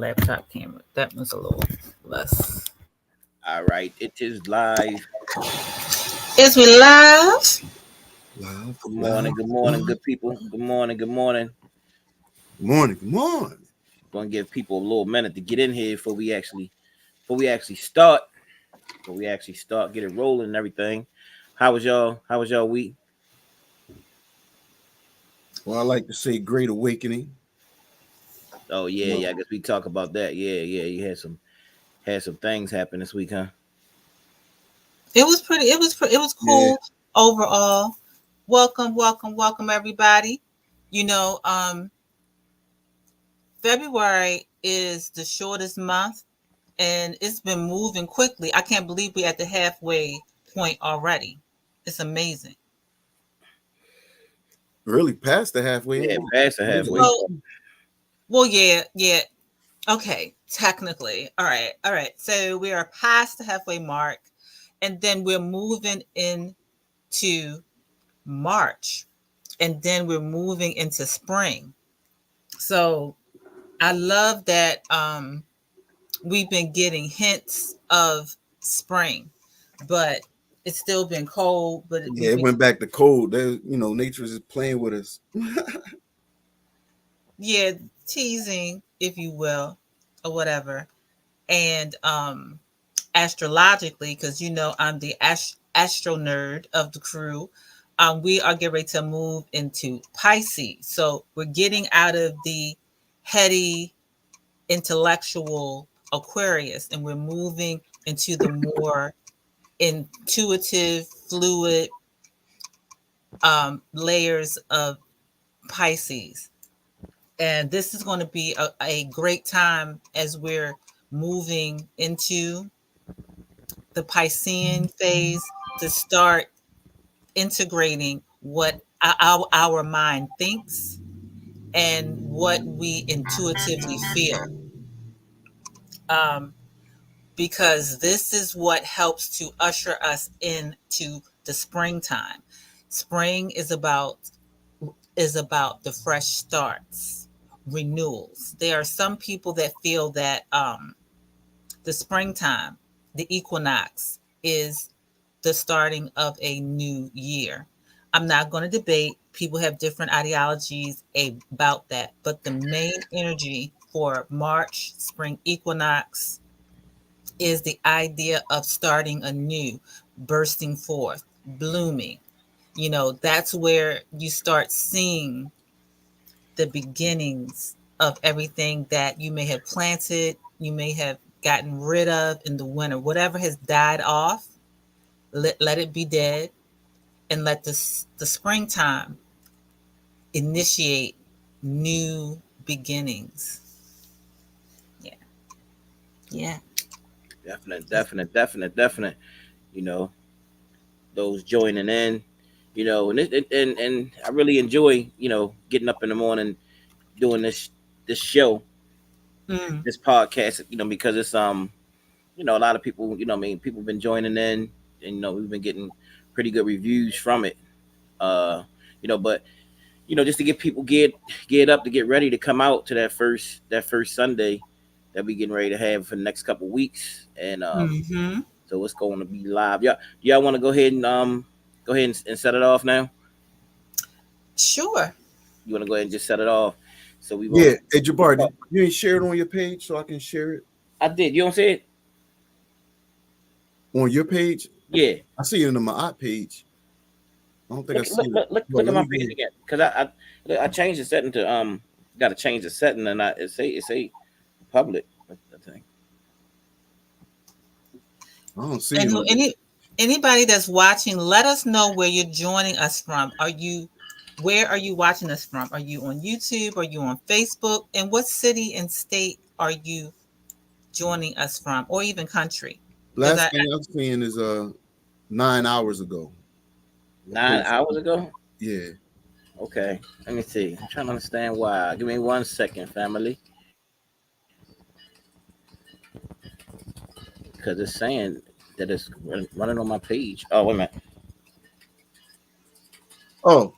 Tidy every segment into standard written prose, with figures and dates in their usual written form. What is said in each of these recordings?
laptop camera. That one's a little less. All right, it is live. Is we live? Love, love, Good morning, love. good people. Good morning, good morning. Good morning, good morning. Gonna give people a little minute to get in here before we actually start. Before we actually start, get it rolling and everything. How was y'all? How was y'all week? Well, I like to say great awakening. Oh yeah, No, yeah. I guess we talk about that. Yeah, yeah. You had some things happen this week, huh? It was pretty. It was yeah, cool overall. Welcome, welcome, welcome, everybody. You know, February is the shortest month, and it's been moving quickly. I can't believe we're at the halfway point already. It's amazing. really past the halfway. Yeah, Ain't past the it? It's halfway. Well, well, yeah, yeah. Okay, technically. All right, all right. So we are past the halfway mark, and then we're moving into March, and then we're moving into spring. So I love that we've been getting hints of spring, but it's still been cold. But Yeah, it went back to cold. There, nature is playing with us. yeah, teasing, if you will, or whatever. And astrologically, because I'm the astro nerd of the crew. We are getting ready to move into Pisces. So we're getting out of the heady intellectual Aquarius and we're moving into the more intuitive, fluid layers of Pisces. And this is going to be a great time as we're moving into the Piscean phase to start integrating what our mind thinks and what we intuitively feel. Um, because this is what helps to usher us into the springtime. Spring is about the fresh starts, renewals. There are some people that feel that the springtime, the equinox, is the starting of a new year. I'm not going to debate. People have different ideologies about that, but the main energy for March, spring equinox, is the idea of starting anew, bursting forth, blooming. That's where you start seeing the beginnings of everything that you may have planted, you may have gotten rid of in the winter. Whatever has died off, let it be dead, and let the springtime initiate new beginnings. Yeah, yeah. Definite. You know, those joining in. And I really enjoy getting up in the morning doing this show, Mm. this podcast. Because it's a lot of people. People have been joining in, and we've been getting pretty good reviews from it. Uh, but just to get people get up to get ready to come out to that first Sunday that we getting ready to have for the next couple weeks, and Mm-hmm. so it's going to be live. Y'all want to go ahead and set it off now? Sure. You want to go ahead and just set it off? So we Yeah, will. hey Jabbar, you ain't share it on your page so I can share it I did. You don't see it? on your page? Yeah. I see it on my odd page. I don't think I Look, see look, it. look, look, Well, look at let my me go page ahead. again because I changed the setting to got to change the setting and it say public. I think. I don't see And it who on. anybody that's watching, let us know where you're joining us from. Where are you watching us from? Are you on YouTube? Are you on Facebook? And what city and state are you joining us from, or even country? Because Last thing I'm seeing is 9 hours ago. I 9 hours ago. Yeah. Okay, let me see. I'm trying to understand why. Give me 1 second, family, because it's saying that it's running on my page. Oh, wait a minute. Oh,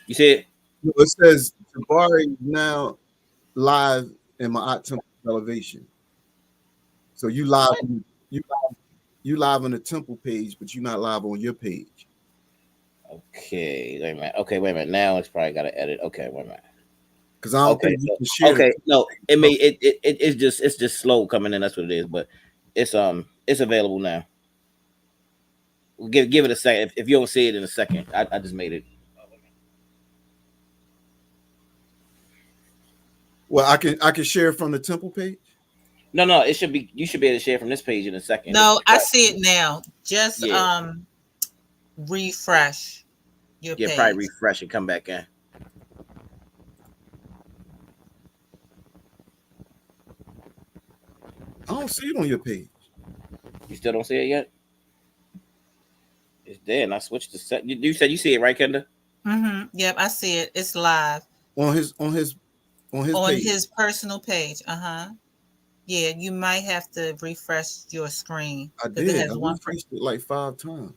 You see it? no, it says Jabari now live in Maat Temple elevation. So you live, What? you you live on the temple page, but you're not live on your page. Okay, wait a minute. Okay, wait a minute. Now it's probably got to edit. Okay, wait a minute. Because I don't Okay, think you so can share the okay, no, it may temple. it's just slow coming in. That's what it is. But it's available now. Give it a second. If you don't see it in a second, I just made it. Well, I can share from the temple page. No, no, it should be. You should be able to share from this page in a second. Just No, I try. see it now. Just Yeah, refresh your yeah. Probably page. refresh and come back in. I don't see it on your page. You still don't see it yet? It's there, and I switched to set. You said you see it, right, Kendra? Yep, I see it. It's live On his on page. his personal page. Yeah, you might have to refresh your screen I because it did. I has one. refreshed it like 5 times.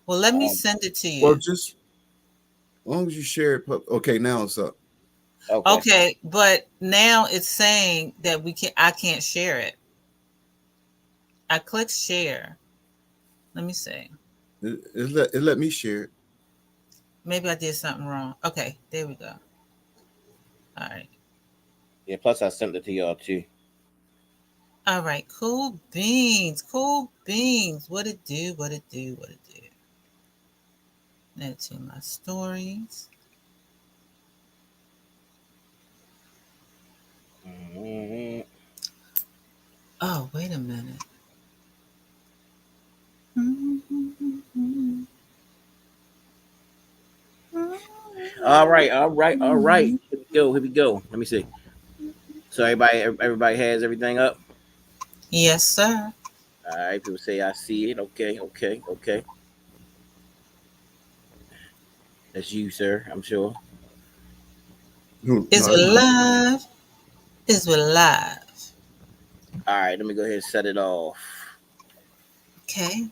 Well, let me Um, send it to Well, you. just as long as you share it. Okay, now it's up. okay. Okay, but now it's saying that I can't share it. I click share. Let me see. It let me share it. Maybe I did something wrong. Okay, there we go. All right. Yeah. Plus, I sent it to y'all too. All right. Cool beans. Cool beans. What it do? What it do? What it do? Add to my stories. Mhm. Oh, wait a minute. All right, all right, all right. Here we go. Here we go. Let me see. So everybody has everything up. Yes, sir. All right. People say I see it. Okay, okay, okay. That's you, sir. I'm sure. No, Is we no, live? Is we live? All right. Let me go ahead and set it off. Okay.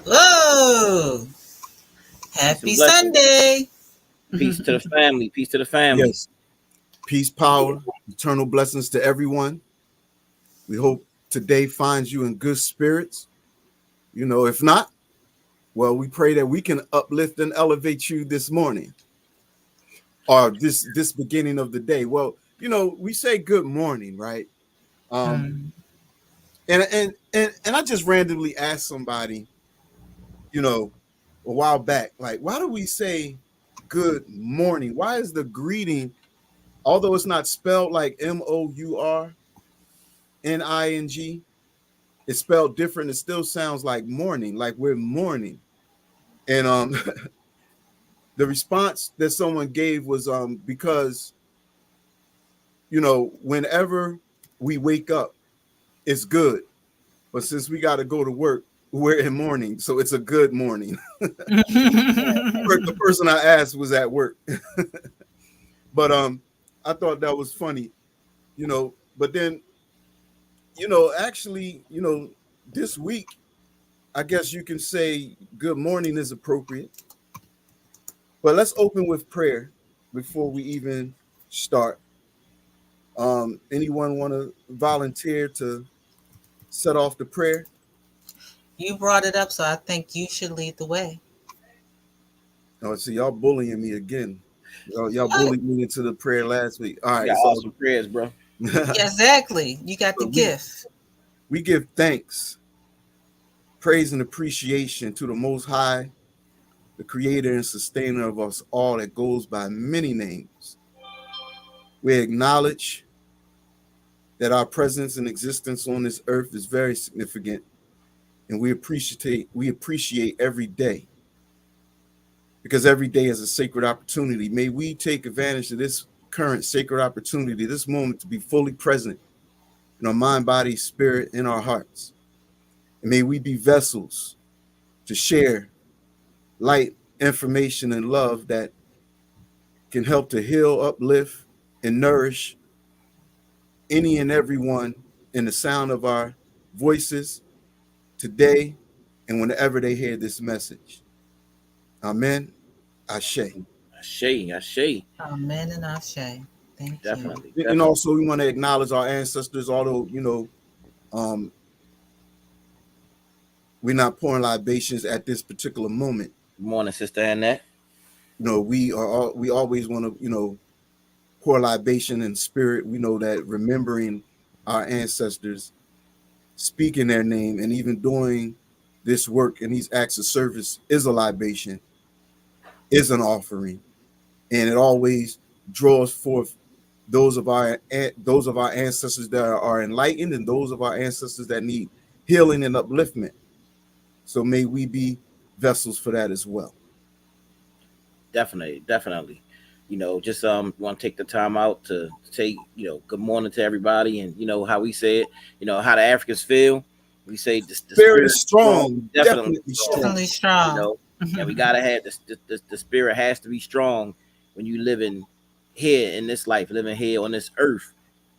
Whoa! Peace and Happy blessings. Sunday. Peace to the family. Peace to the family. yes. Peace, power, eternal blessings to everyone. We hope today finds you in good spirits. If not, well, we pray that we can uplift and elevate you this morning or this beginning of the day. Well, we say good morning, right? Um, Hmm. and I just randomly asked somebody, you know, a while back, like, why do we say good morning? Why is the greeting, although it's not spelled like MOURNING, it's spelled different. It still sounds like morning, like we're mourning. And the response that someone gave was because whenever we wake up, it's good. But since we got to go to work, we're in mourning, so it's a good morning. The person I asked was at work, but I thought that was funny, But then, actually, this week, I guess you can say good morning is appropriate. But let's open with prayer before we even start. Anyone want to volunteer to set off the prayer? You brought it up, so I think you should lead the way. Oh, see, y'all bullying me again. Y'all bullied me into the prayer last week. All You right, got so awesome prayers, bro. Yeah, exactly. You got the but we gift. we give thanks, praise, and appreciation to the Most High, the Creator and Sustainer of us all, that goes by many names. We acknowledge that our presence and existence on this earth is very significant, and we appreciate every day, because every day is a sacred opportunity. May we take advantage of this current sacred opportunity, this moment, to be fully present in our mind, body, spirit, in our hearts. And may we be vessels to share light, information, and love that can help to heal, uplift, and nourish any and everyone in the sound of our voices today and whenever they hear this message. Amen. Ashe. Ashe, Ashe. Amen and Ashe. Thank you. Definitely, And definitely. also, we want to acknowledge our ancestors, although, um, we're not pouring libations at this particular moment. Good morning, Sister Annette. We always want to, pour libation in spirit. We know that remembering our ancestors, speaking their name, and even doing this work and these acts of service is a libation, is an offering, and it always draws forth those of our ancestors that are enlightened, and those of our ancestors that need healing and upliftment. So may we be vessels for that as well. Definitely, definitely. Just want to take the time out to say, good morning to everybody, and how we say it. How the Africans feel. We say the Spirit spirit is is strong, strong, definitely definitely strong. strong. Definitely You strong. know, and we gotta have the spirit has to be strong when you living here in this life, living here on this earth.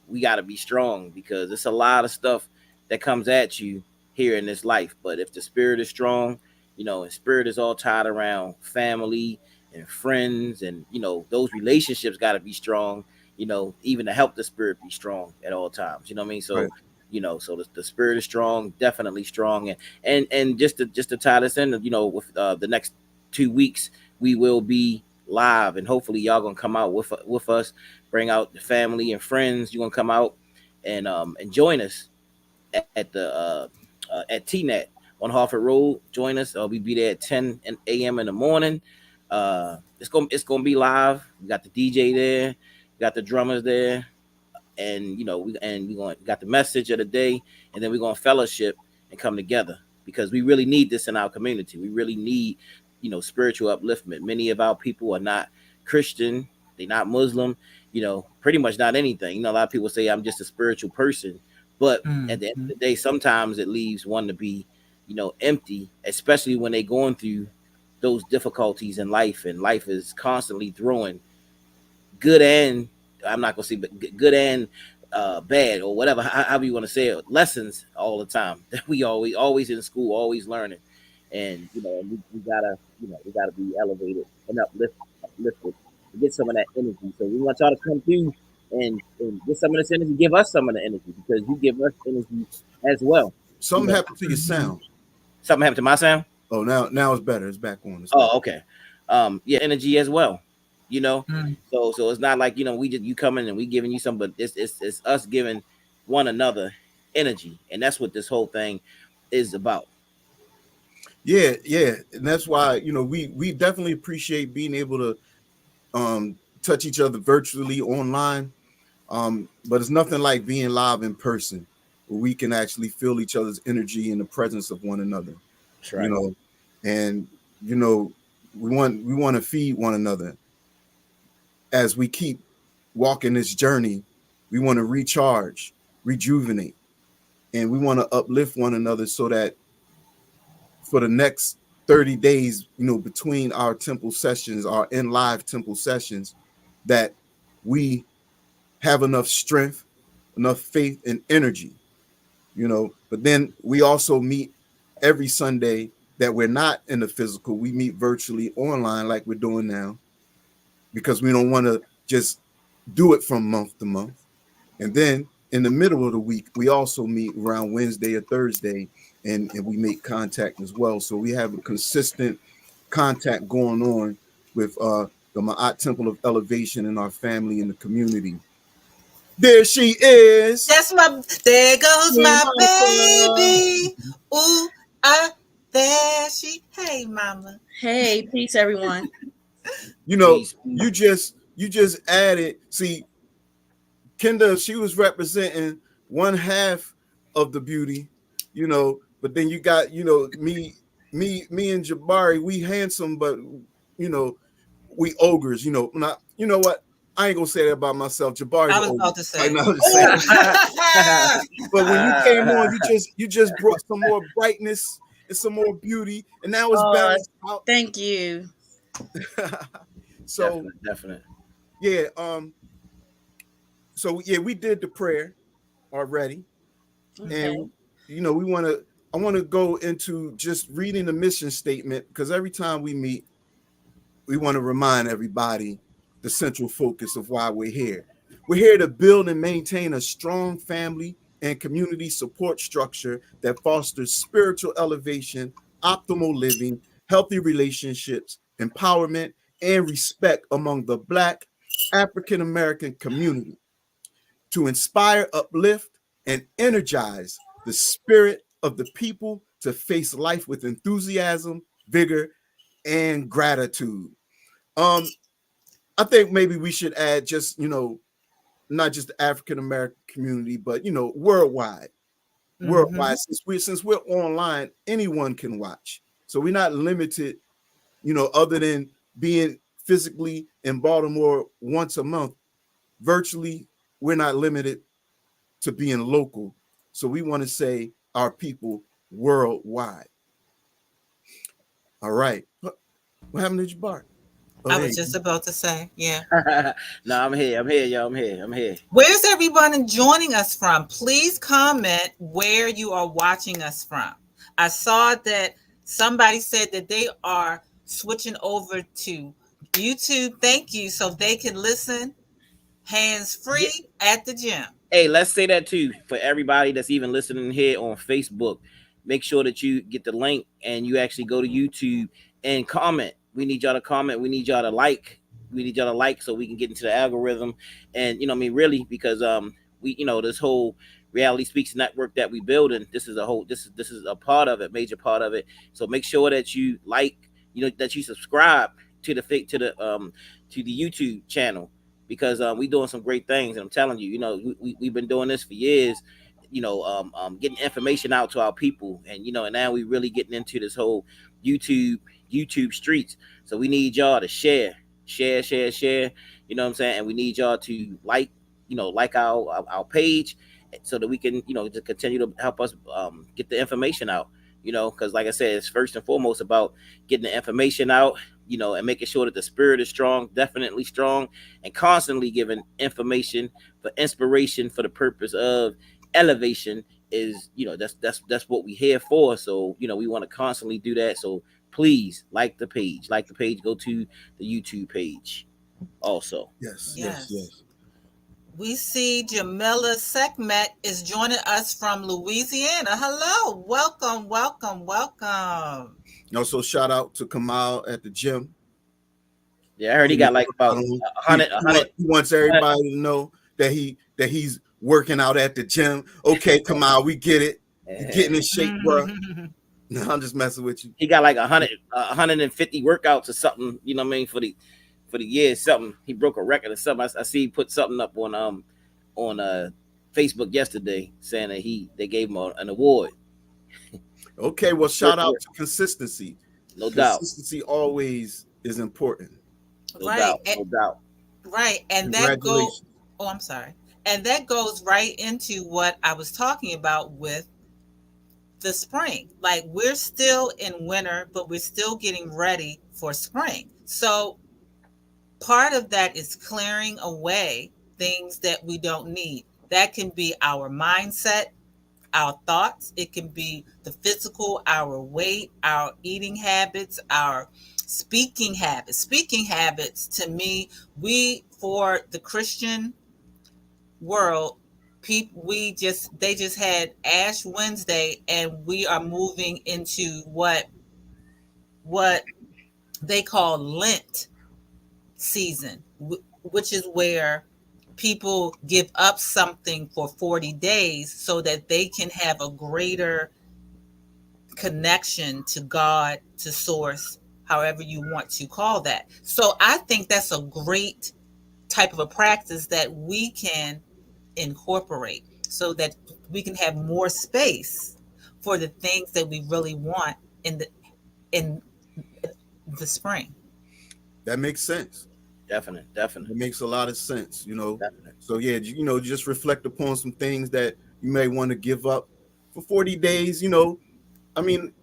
We gotta be strong because it's a lot of stuff that comes at you here in this life. But if the spirit is strong, and spirit is all tied around family and friends, and those relationships got to be strong, even to help the spirit be strong at all times, you know what I mean? Right. So the spirit is strong, definitely strong. And just to tie this in, with the next 2 weeks we will be live, and hopefully y'all gonna come out with us, bring out the family and friends. You're gonna come out and join us at at TNet on Harford Road. Join us. We be there at 10 a.m. in the morning. It's gonna be live. We got the DJ there, we got the drummers there, and we going got the message of the day, and then we're gonna fellowship and come together because we really need this in our community. We really need spiritual upliftment. Many of our people are not Christian, they're not Muslim, pretty much not anything. A lot of people say I'm just a spiritual person, but at the end of Mhm. the day, sometimes it leaves one to be empty, especially when they're going through those difficulties in life, and life is constantly throwing good and I'm not gonna say, but good and bad, or whatever, however you want to say it, lessons all the time that we always in school, always learning, and we gotta be elevated and uplifted to get some of that energy. So we want y'all to come through and get some of this energy, give us some of the energy because you give us energy as well. You Something know, happened to your Mhm. sound. something happened to my sound. Oh, now it's better. It's back on. It's back. Oh, okay. Yeah, energy as well. You know, Mm. so it's not like we just you coming and we giving you some, but it's us giving one another energy, and that's what this whole thing is about. Yeah, yeah, and that's why we definitely appreciate being able to touch each other virtually online. But it's nothing like being live in person, where we can actually feel each other's energy in the presence of one another. That's You right. know, and you know we want to feed one another as we keep walking this journey. We want to recharge, rejuvenate, and we want to uplift one another so that for the next 30 days, between our temple sessions, our in live temple sessions, that we have enough strength, enough faith and energy, But then we also meet every Sunday that we're not in the physical. We meet virtually online like we're doing now because we don't want to just do it from month to month. And then in the middle of the week, we also meet around Wednesday or Thursday, and we make contact as well. So we have a consistent contact going on with the Maat Temple of Elevation in our family and the community. There she is. That's my. There goes Yeah, my Martha. baby. Ooh, ah, there she. Hey, mama. Hey, peace, everyone. You know, Peace, you peace. just added. See, Kenda, she was representing one half of the beauty, but then you got, me and Jabari, we handsome, but we ogres, not, you know what? I ain't gonna say that about myself. Jabari's I an was ogre. about to Like, say. no, I'm just saying. Oh. But when you came on, you just brought some more brightness and some more beauty, and now it's Uh, balanced out. Thank you. So Definite, definite. yeah, we did the prayer already, Okay. and we want to. I want to go into just reading the mission statement because every time we meet, we want to remind everybody the central focus of why we're here. We're here to build and maintain a strong family and community support structure that fosters spiritual elevation, optimal living, healthy relationships, empowerment, and respect among the Black African American community to inspire, uplift, and energize the spirit of the people to face life with enthusiasm, vigor, and gratitude. Um, I think maybe we should add just, not just the African American community, but worldwide. Mm-hmm. Worldwide, since we're online, anyone can watch. So we're not limited, other than being physically in Baltimore once a month. Virtually, we're not limited to being local. So we want to say our people worldwide. All right. What happened to Jabbar? Oh, I there was you just about to say, yeah. No, I'm here. I'm here, y'all. I'm here. Where's everyone joining us from? Please comment where you are watching us from. I saw that somebody said that they are switching over to YouTube. Thank you. So they can listen hands Yeah. free at the gym. Hey, let's say that too for everybody that's even listening here on Facebook. Make sure that you get the link and you actually go to YouTube and comment. We need y'all to comment. We need y'all to like. We need y'all to like so we can get into the algorithm. And really, because we this whole reality speaks network that we building. This is a part of it, major part of it. So make sure that you like, that you subscribe to the YouTube channel because we doing some great things. And I'm telling you, we've been doing this for years, getting information out to our people. And now we really getting into this whole YouTube, YouTube streets. So we need y'all to share, you know what I'm saying? And we need y'all to like our page so that we can, to continue to help us get the information out, because like I said, it's first and foremost about getting the information out, and making sure that the spirit is strong, definitely strong, and constantly giving information for inspiration for the purpose of elevation is, that's what we here for. So, we want to constantly do that. So please like the page, go to the YouTube page also. Yes, yes, Yes. yes. We see Jamila Sekmet is joining us from Louisiana. Hello. Welcome, welcome, welcome. Also, shout out to Kamal at the gym. Yeah, I heard he got like about a He, hundred, a hundred. he wants everybody to know that he's working out at the gym. Okay, Kamal, we get it. You getting in shape, bro. No, I'm just messing with you. He got like 150 workouts or something. You know what I mean, for the year, something. He broke a record or something. I see he put something up on Facebook yesterday saying that they gave him an award. Okay, well, shout out to consistency. No doubt, Consistency always is important. no Right. doubt, no doubt. Right. And that go Congratulations. oh, I'm sorry. And that goes right into what I was talking about with the spring. Like we're still in winter, but we're still getting ready for spring. So part of that is clearing away things that we don't need. That can be our mindset, our thoughts, it can be the physical, our weight, our eating habits, our speaking habits. Speaking habits to me, we for the Christian world, people they just had Ash Wednesday and we are moving into what they call Lent. season, which is where people give up something for 40 days so that they can have a greater connection to God, to source, however you want to call that. So I think that's a great type of a practice that we can incorporate so that we can have more space for the things that we really want in the spring. That makes sense. Definite, definite, It makes a lot of sense, you know. definite. So yeah, just reflect upon some things that you may want to give up for 40 days. I mean,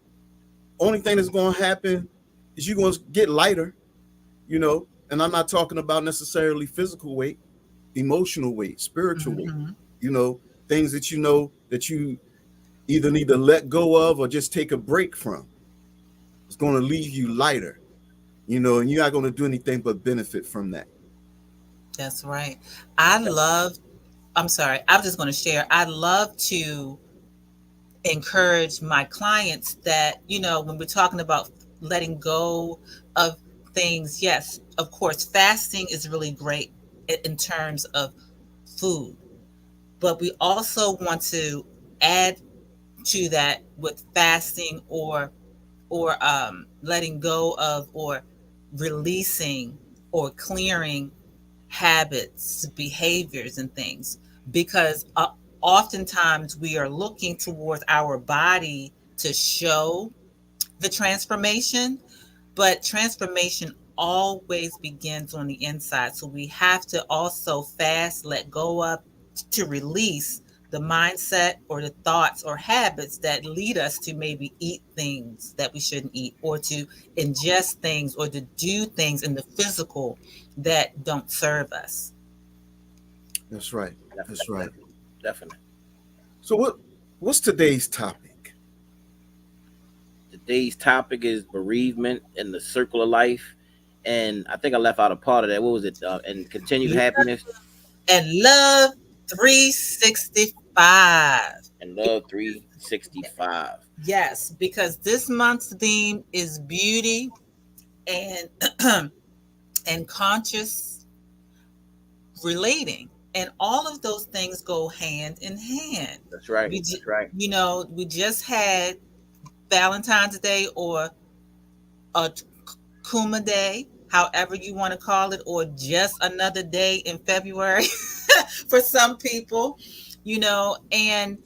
only thing that's going to happen is you're going to get lighter. And I'm not talking about necessarily physical weight, emotional weight, spiritual weight. Mm-hmm. You know, things that that you either need to let go of or just take a break from. It's going to leave you lighter. And you're not going to do anything but benefit from that. That's right. I love, I'm sorry, I'm just going to share. I love to encourage my clients that, when we're talking about letting go of things, yes, of course, fasting is really great in terms of food, but we also want to add to that with fasting or letting go of or releasing or clearing habits, behaviors, and things. Because oftentimes we are looking towards our body to show the transformation, but transformation always begins on the inside. So we have to also fast, let go of, to release the mindset or the thoughts or habits that lead us to maybe eat things that we shouldn't eat, or to ingest things, or to do things in the physical that don't serve us. That's right. That's right. Definite, definite. So what's today's topic? Today's topic is bereavement and the circle of life, and I think I left out a part of that. What was it? And continued happiness And love 365. and love 365. Yes, because this month's theme is beauty and and conscious relating, and all of those things go hand in hand. That's right. We That's right. we just had Valentine's Day, or a Kuma Day, however you want to call it, or just another day in February for some people, and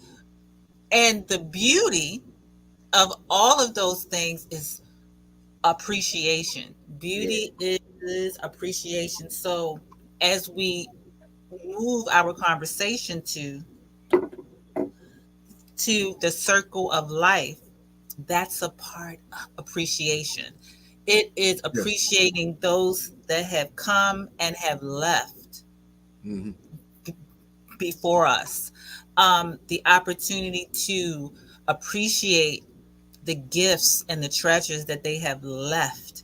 the beauty of all of those things is appreciation. Yeah, Beauty is appreciation. So as we move our conversation to the circle of life, that's a part of appreciation. It is Yes. appreciating those that have come and have left Hmm. before us. The opportunity to appreciate the gifts and the treasures that they have left,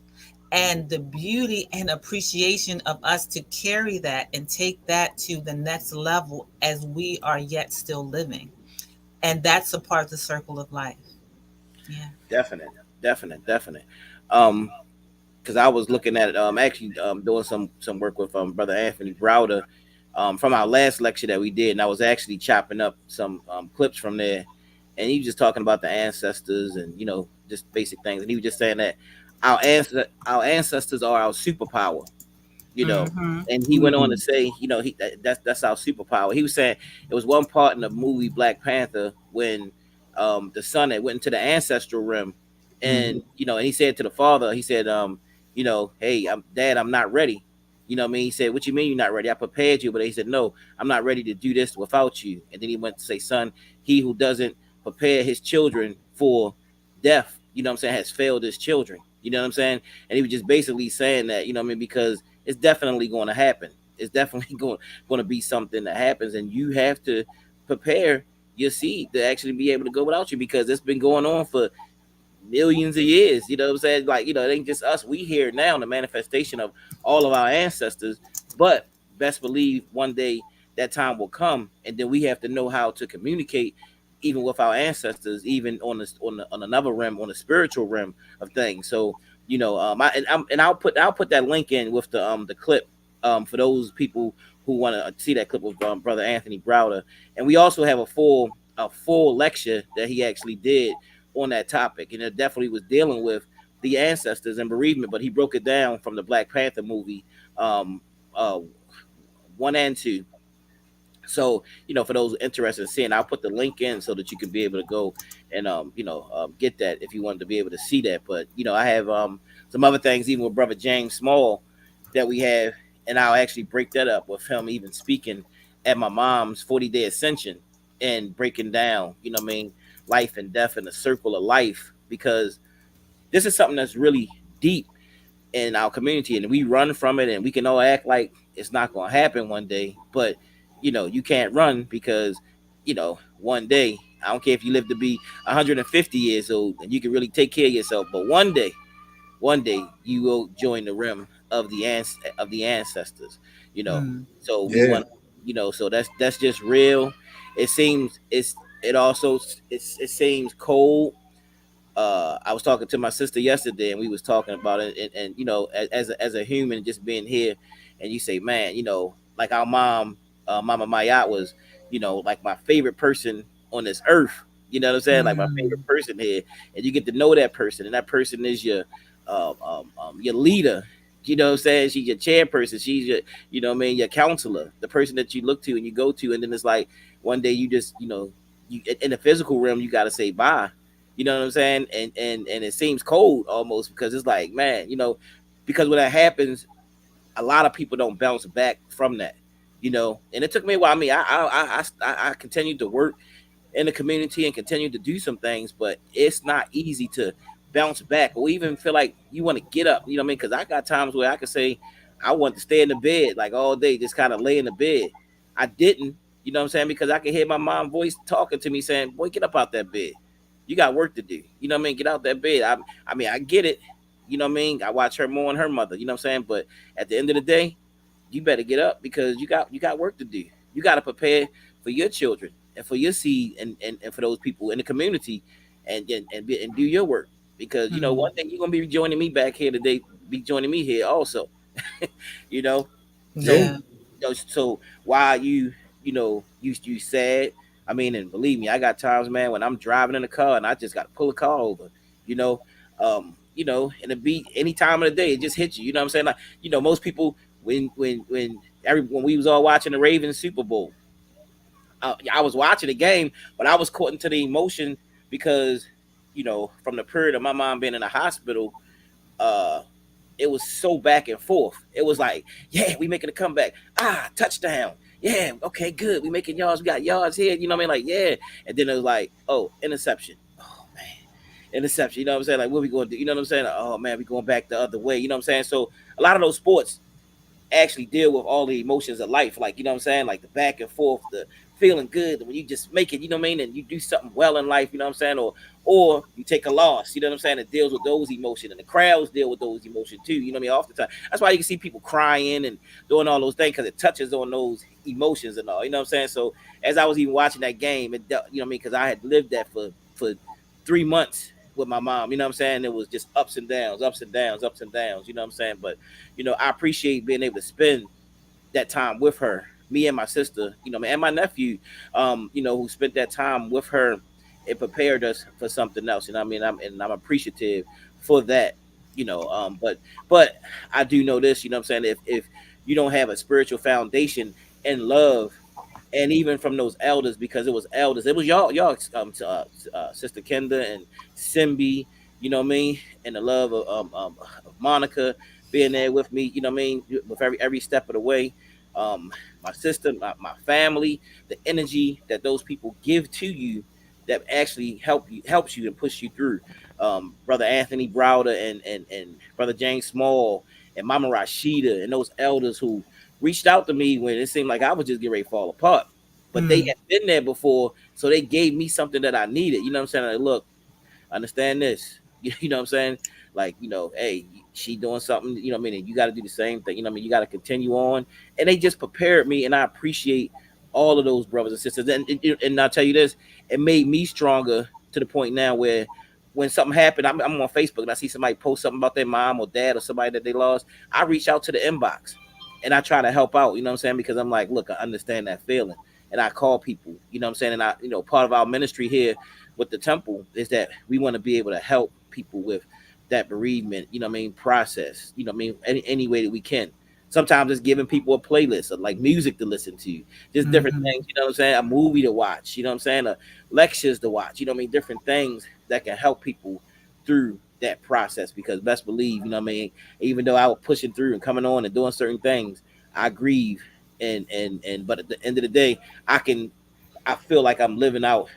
and the beauty and appreciation of us to carry that and take that to the next level as we are yet still living. And that's a part of the circle of life. Yeah. definite, definite, definite. Um, because I was looking at actually doing some work with brother Anthony Browder from our last lecture that we did, and I was actually chopping up some clips from there, and he was just talking about the ancestors and just basic things, and he was just saying that our ancestors are our superpower, you know. Mm-hmm. And he went on to Mm. say, that's our superpower. He was saying it was one part in the movie Black Panther when the son had went into the ancestral realm, Hmm. and and he said to the father, he said, hey, Dad, I'm not ready. You know what I mean? He said, what you mean you're not ready? I prepared you, but he said, no, I'm not ready to do this without you. And then he went to say, son, he who doesn't prepare his children for death, what I'm saying, has failed his children. You know what I'm saying? And he was just basically saying that, what I mean, because it's definitely going to happen. It's definitely going to be something that happens, and you have to prepare your seed to actually be able to go without you, because it's been going on for millions of years. You know what I'm saying? Like, it ain't just us. We here now, the manifestation of all of our ancestors. But best believe one day that time will come, and then we have to know how to communicate even with our ancestors, even on another realm, on the spiritual realm of things. So I'll put that link in with the clip for those people who want to see that clip of brother Anthony Browder. And we also have a full lecture that he actually did on that topic, and it definitely was dealing with the ancestors and bereavement, but he broke it down from the Black Panther movie, um, uh, 1 and 2. So, for those interested in seeing, I'll put the link in so that you can be able to go and get that if you wanted to be able to see that. But I have some other things even with brother James Small that we have, and I'll actually break that up with him even speaking at my mom's 40-day ascension and breaking down, life and death and the circle of life, because this is something that's really deep in our community, and we run from it, and we can all act like it's not going to happen one day. But you can't run, because one day, I don't care if you live to be 150 years old and you can really take care of yourself, but one day you will join the rim of the ancestors. you know Mm. so we Yeah. want, so that's just real. It also, it seems cold. I was talking to my sister yesterday, and we was talking about it, and as a human, just being here, and you say, man, like our mom, Mama Mayat was, like my favorite person on this earth. You know what I'm saying? Like my Mm. favorite person here, and you get to know that person, and that person is your leader. You know what I'm saying? She's your chairperson. She's your, what I mean, your counselor, the person that you look to and you go to, and then it's like one day you just, you in the physical realm, you got to say bye. You know what I'm saying? And it seems cold almost, because it's like, man, because when that happens, a lot of people don't bounce back from that. And it took me a while. I mean, I continued to work in the community and continue to do some things, but it's not easy to bounce back or even feel like you want to get up. You know what I mean? Because I got times where I could say I want to stay in the bed like all day, just kind of lay in the bed. I didn't. You know what I'm saying? Because I could hear my mom voice talking to me saying, "Boy, get up out that bed. You got work to do." You know what I mean? Get out that bed. I mean, I get it. You know what I mean? I watch her more than her mother. You know what I'm saying? But at the end of the day, you better get up, because you got work to do. You got to prepare for your children and for your seed, and for those people in the community, and do your work, because Mm. one day you're gonna be joining me back here today, be joining me here also. you know Yeah. so Yeah. so why you sad. I mean, and believe me, I got times, man, when I'm driving in the car and I just got to pull a car over. you know and it be any time of the day, it just hits you. You know what I'm saying? Like, most people, when we was all watching the Ravens Super Bowl, I was watching the game, but I was caught into the emotion, because from the period of my mom being in the hospital, uh it was so back and forth. It was like, yeah, we making a comeback. Touchdown. Yeah, okay, good. We making yards. We got yards here. You know what I mean? Like, yeah. And then it was like, oh, interception. Oh man, interception. You know what I'm saying? Like, what we going to do? You know what I'm saying? Like, oh man, we going back the other way. You know what I'm saying? So a lot of those sports actually deal with all the emotions of life, like, you know what I'm saying, like the back and forth, the feeling good when you just make it, you know what I mean, and you do something well in life, you know what I'm saying, or you take a loss, you know what I'm saying. It deals with those emotions, and the crowds deal with those emotions too, you know what I mean, off the time. That's why you can see people crying and doing all those things, because it touches on those emotions and all, you know what I'm saying. So as I was even watching that game, you know what I mean, because I had lived that for 3 months with my mom, you know what I'm saying. It was just ups and downs, ups and downs, ups and downs, you know what I'm saying. But I appreciate being able to spend that time with her, me and my sister, and my nephew, who spent that time with her. It prepared us for something else, you know what I mean. I'm appreciative for that, but I do know this, you know what I'm saying. If you don't have a spiritual foundation and love, and even from those elders, because it was elders, it was y'all Sister Kenda and Simbi, you know what I mean, and the love of Monica being there with me, you know what I mean, with every step of the way. um my sister, my family, the energy that those people give to you, that actually helps you and push you through. Brother Anthony Browder, and brother James Small, and Mama Rashida, and those elders who reached out to me when it seemed like I was just getting ready to fall apart. But they Mm. had been there before, so they gave me something that I needed. You know what I'm saying? Like, look, understand this. You know what I'm saying? Like, hey, she doing something, you know what I mean? And you got to do the same thing. You know what I mean? You got to continue on. And they just prepared me, and I appreciate all of those brothers and sisters. And I'll tell you this, it made me stronger to the point now where when something happened, I'm on Facebook and I see somebody post something about their mom or dad or somebody that they lost, I reach out to the inbox and I try to help out, you know what I'm saying? Because I'm like, look, I understand that feeling. And I call people, you know what I'm saying? And I, part of our ministry here with the temple is that we want to be able to help people with that bereavement, process, any way that we can. Sometimes it's giving people a playlist of like music to listen to, just different Mm-hmm. things, you know what I'm saying? A movie to watch, you know what I'm saying? Lectures to watch, different things that can help people through that process. Because best believe, even though I was pushing through and coming on and doing certain things, I grieve and but at the end of the day, I feel like I'm living out,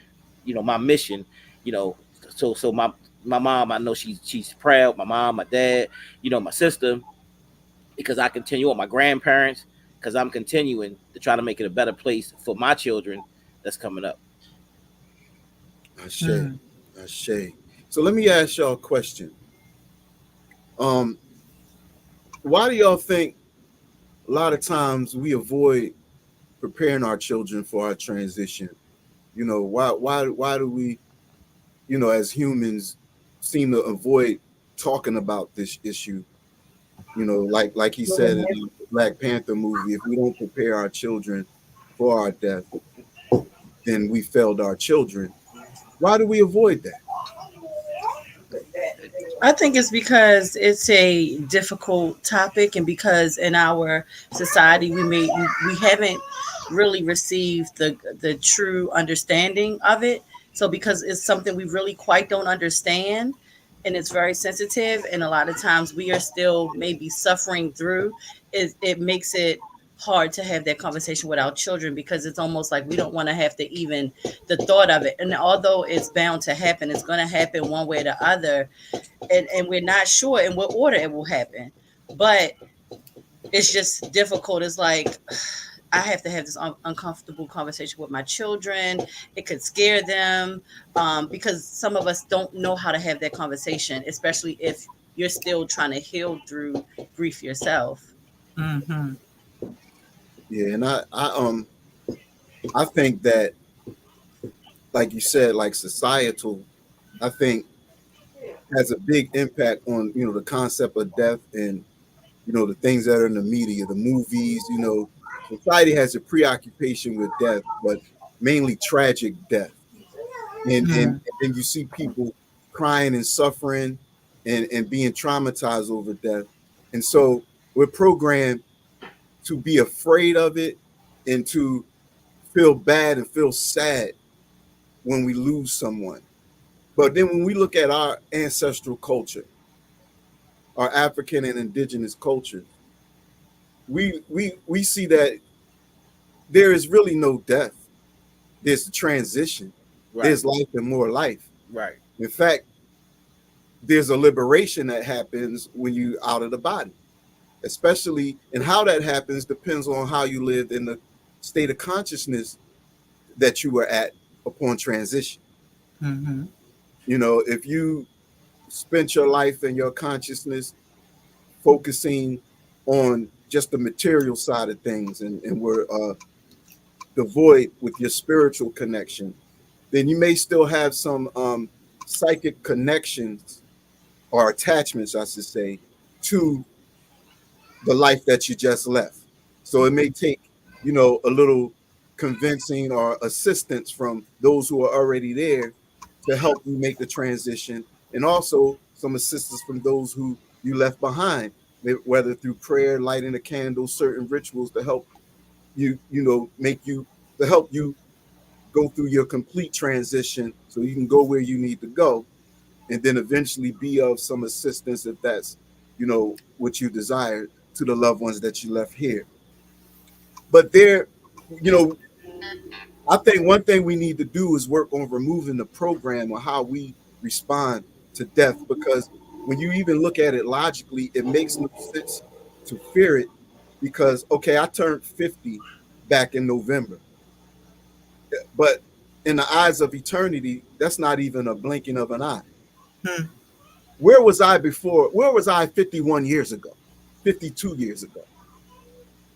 my mission, you know. So my mom, I know she's proud. My mom, my dad, my sister, because I continue on my grandparents, because I'm continuing to try to make it a better place for my children that's coming up. Ashe, Ashe. So let me ask y'all a question. Um, why do y'all think a lot of times we avoid preparing our children for our transition? Why do we, as humans, seem to avoid talking about this issue? Like he said in the Black Panther movie, if we don't prepare our children for our death, then we failed our children. Why do we avoid that? I think it's because it's a difficult topic, and because in our society we haven't really received the true understanding of it. So because it's something we really quite don't understand, and it's very sensitive, and a lot of times we are still maybe suffering through it makes it hard to have that conversation with our children, because it's almost like we don't want to have to even the thought of it. And although it's bound to happen, it's going to happen one way or the other, and we're not sure in what order it will happen. But it's just difficult. It's like I have to have this uncomfortable conversation with my children. It could scare them, because some of us don't know how to have that conversation, especially if you're still trying to heal through grief yourself. Mm-hmm. Yeah, and I think that, like you said, like societal, I think has a big impact on the concept of death, and the things that are in the media, the movies. Society has a preoccupation with death, but mainly tragic death, and then you see people crying and suffering and being traumatized over death, and so we're programmed to be afraid of it and to feel bad and feel sad when we lose someone. But then when we look at our ancestral culture, our African and indigenous cultures, we see that there is really no death. There's a transition. Right, There's life and more life. right, In fact, there's a liberation that happens when you out of the body, especially, and how that happens depends on how you lived in the state of consciousness that you were at upon transition. Mm-hmm. If you spent your life and your consciousness focusing on just the material side of things, and were devoid with your spiritual connection, then you may still have some psychic connections or attachments, I should say, to the life that you just left. So it may take, a little convincing or assistance from those who are already there to help you make the transition, and also some assistance from those who you left behind, whether through prayer, lighting a candle, certain rituals to help you, make you, to help you go through your complete transition so you can go where you need to go, and then eventually be of some assistance if that's, what you desire, to the loved ones that you left here. But you know, I think one thing we need to do is work on removing the program of how we respond to death, because when you even look at it logically, it makes no sense to fear it. Because, okay, I turned 50 back in November, but in the eyes of eternity, that's not even a blinking of an eye. Mm-hmm. Where was I before? Where was I 51 years ago, 52 years ago?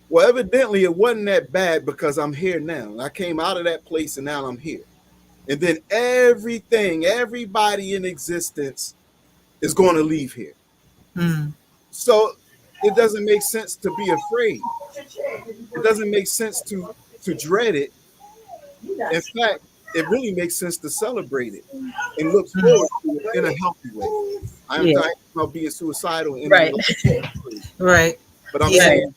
Well, evidently it wasn't that bad, because I'm here now. I came out of that place and now I'm here. and then everything, everybody in existence is going to leave here. Mm, So it doesn't make sense to be afraid. It doesn't make sense to dread it. In fact, it really makes sense to celebrate it and look forward mm, to it in a healthy way. I'm Yeah. talking about being suicidal and ending Right. life prematurely. right. But I'm Yeah. Right. saying,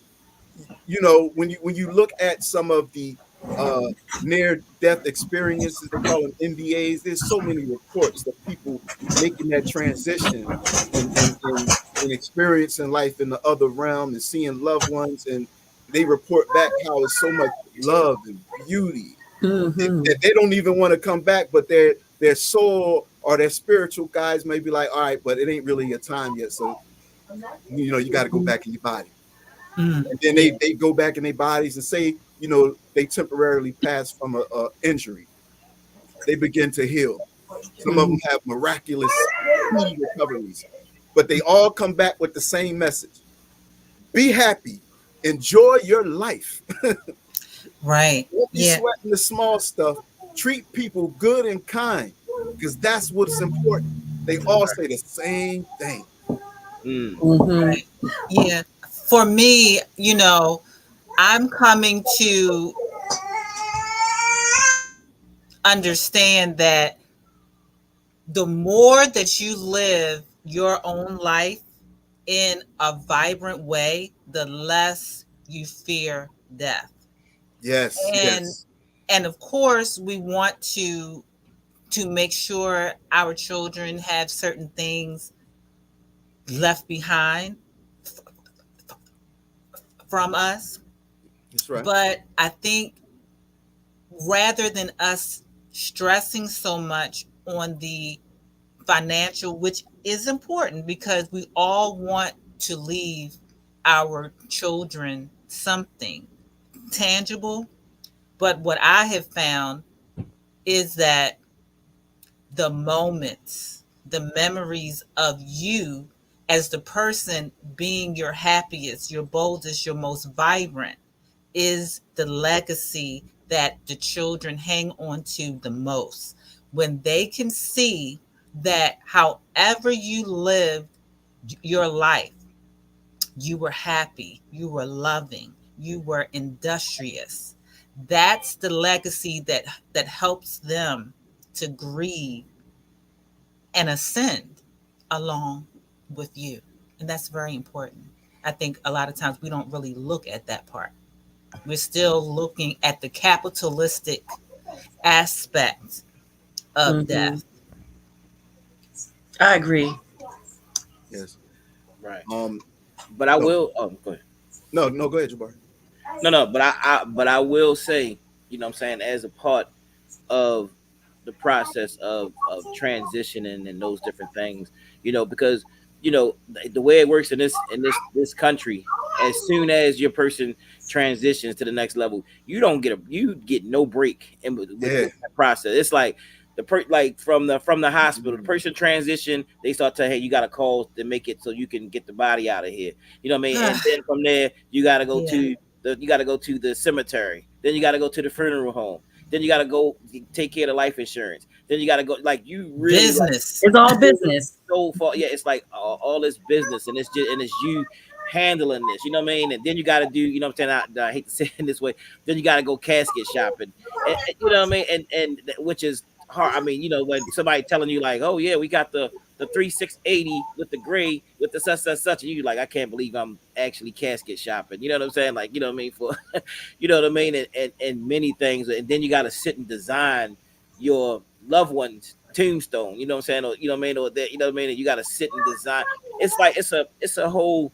when you look at some of the uh, near death experiences, they call them NDAs. There's so many reports of people making that transition and experiencing life in the other realm and seeing loved ones, and they report back how it's so much love and beauty Hmm. that they don't even want to come back, but their soul or their spiritual guides may be like, all right, but it ain't really your time yet, so you got to go back in your body. Mm, And then Yeah. they go back in their bodies and say, they temporarily pass from a injury. They begin to heal. Some of them Hmm. have miraculous speedy recoveries, but they all come back with the same message: be happy, enjoy your life. right. Don't be Yeah. sweating the small stuff. Treat people good and kind, because that's what's important. They all say the same thing. Mm. Hmm. Right. Yeah. For me, I'm coming to understand that the more that you live your own life in a vibrant way, the less you fear death. Yes, And yes, and of course, we want to make sure our children have certain things left behind from us. that's right. But I think rather than us stressing so much on the financial, which is important because we all want to leave our children something tangible. But what I have found is that the moments, the memories of you as the person being your happiest, your boldest, your most vibrant is the legacy that the children hang on to the most. When they can see that however you lived your life, you were happy, you were loving, you were industrious. That's the legacy that helps them to grieve and ascend along with you. And that's very important. I think a lot of times we don't really look at that part. We're still looking at the capitalistic aspect of Hmm. death. I agree. Yes. Right. Um. But I No. will. Oh, go ahead. No. No. Go ahead, Jabari. No. But I will say, what I'm saying, as a part of the process of transitioning and those different things, because the way it works in this country, as soon as your person transitions to the next level, you get no break Yeah. with that process. It's like like from the hospital, the person transition, they start to, hey, you got to call to make it so you can get the body out of here. You know what I mean? And then from there, Yeah. you got to go to the cemetery. Then you got to go to the funeral home. Then you got to go take care of the life insurance. Then you got to go, like, you really, like, Business. It's all business. so far. Yeah, it's like all this business, and it's you handling this. You know what I mean? And then you got to do. You know what I'm saying? I hate to say it this way. Then you got to go casket shopping, and you know what I mean? And which is hard. I mean, when somebody telling you like, oh yeah, we got the 3680 with the gray with the such, and you like, I can't believe I'm actually casket shopping. You know what I'm saying? Like, you know what I mean? For you know what I mean? And many things. And then you got to sit and design your loved one's tombstone. You know what I'm saying? Or, you know what I mean? Or that, you know what I mean? And you got to sit and design. It's like it's a whole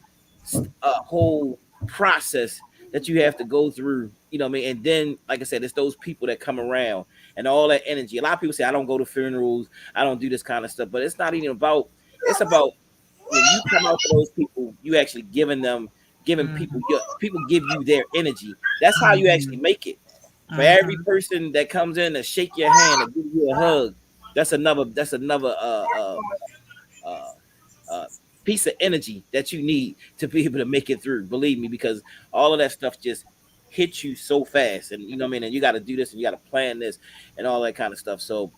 process that you have to go through. You know what I mean? And then, like I said, it's those people that come around and all that energy. A lot of people say, I don't go to funerals, I don't do this kind of stuff, but it's not even about. It's about when you come out to those people, you actually giving people Mm-hmm. people give you their energy. That's how you actually Mm-hmm. make it. For every Mm-hmm. person that comes in to shake your hand or give you a hug, that's another uh, uh, piece of energy that you need to be able to make it through. Believe me, because all of that stuff just hit you so fast, and you know what I mean, and you got to do this and you got to plan this and all that kind of stuff. So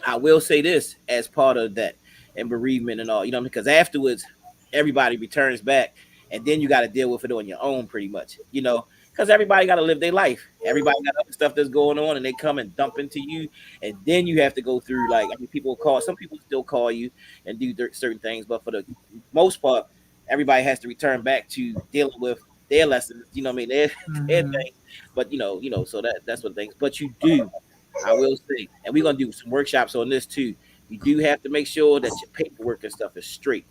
I will say this as part of that and bereavement and all, you know, because afterwards everybody returns back, and then you got to deal with it on your own, pretty much, you know, because everybody got to live their life. Everybody got other stuff that's going on, and they come and dump into you, and then you have to go through. Like, I mean, people call, some people still call you and do certain things, but for the most part, everybody has to return back to dealing with their lessons. You know what I mean? Their Mm-hmm. things, but so that's what things. But you do, I will say, and we're gonna do some workshops on this too. You do have to make sure that your paperwork and stuff is straight.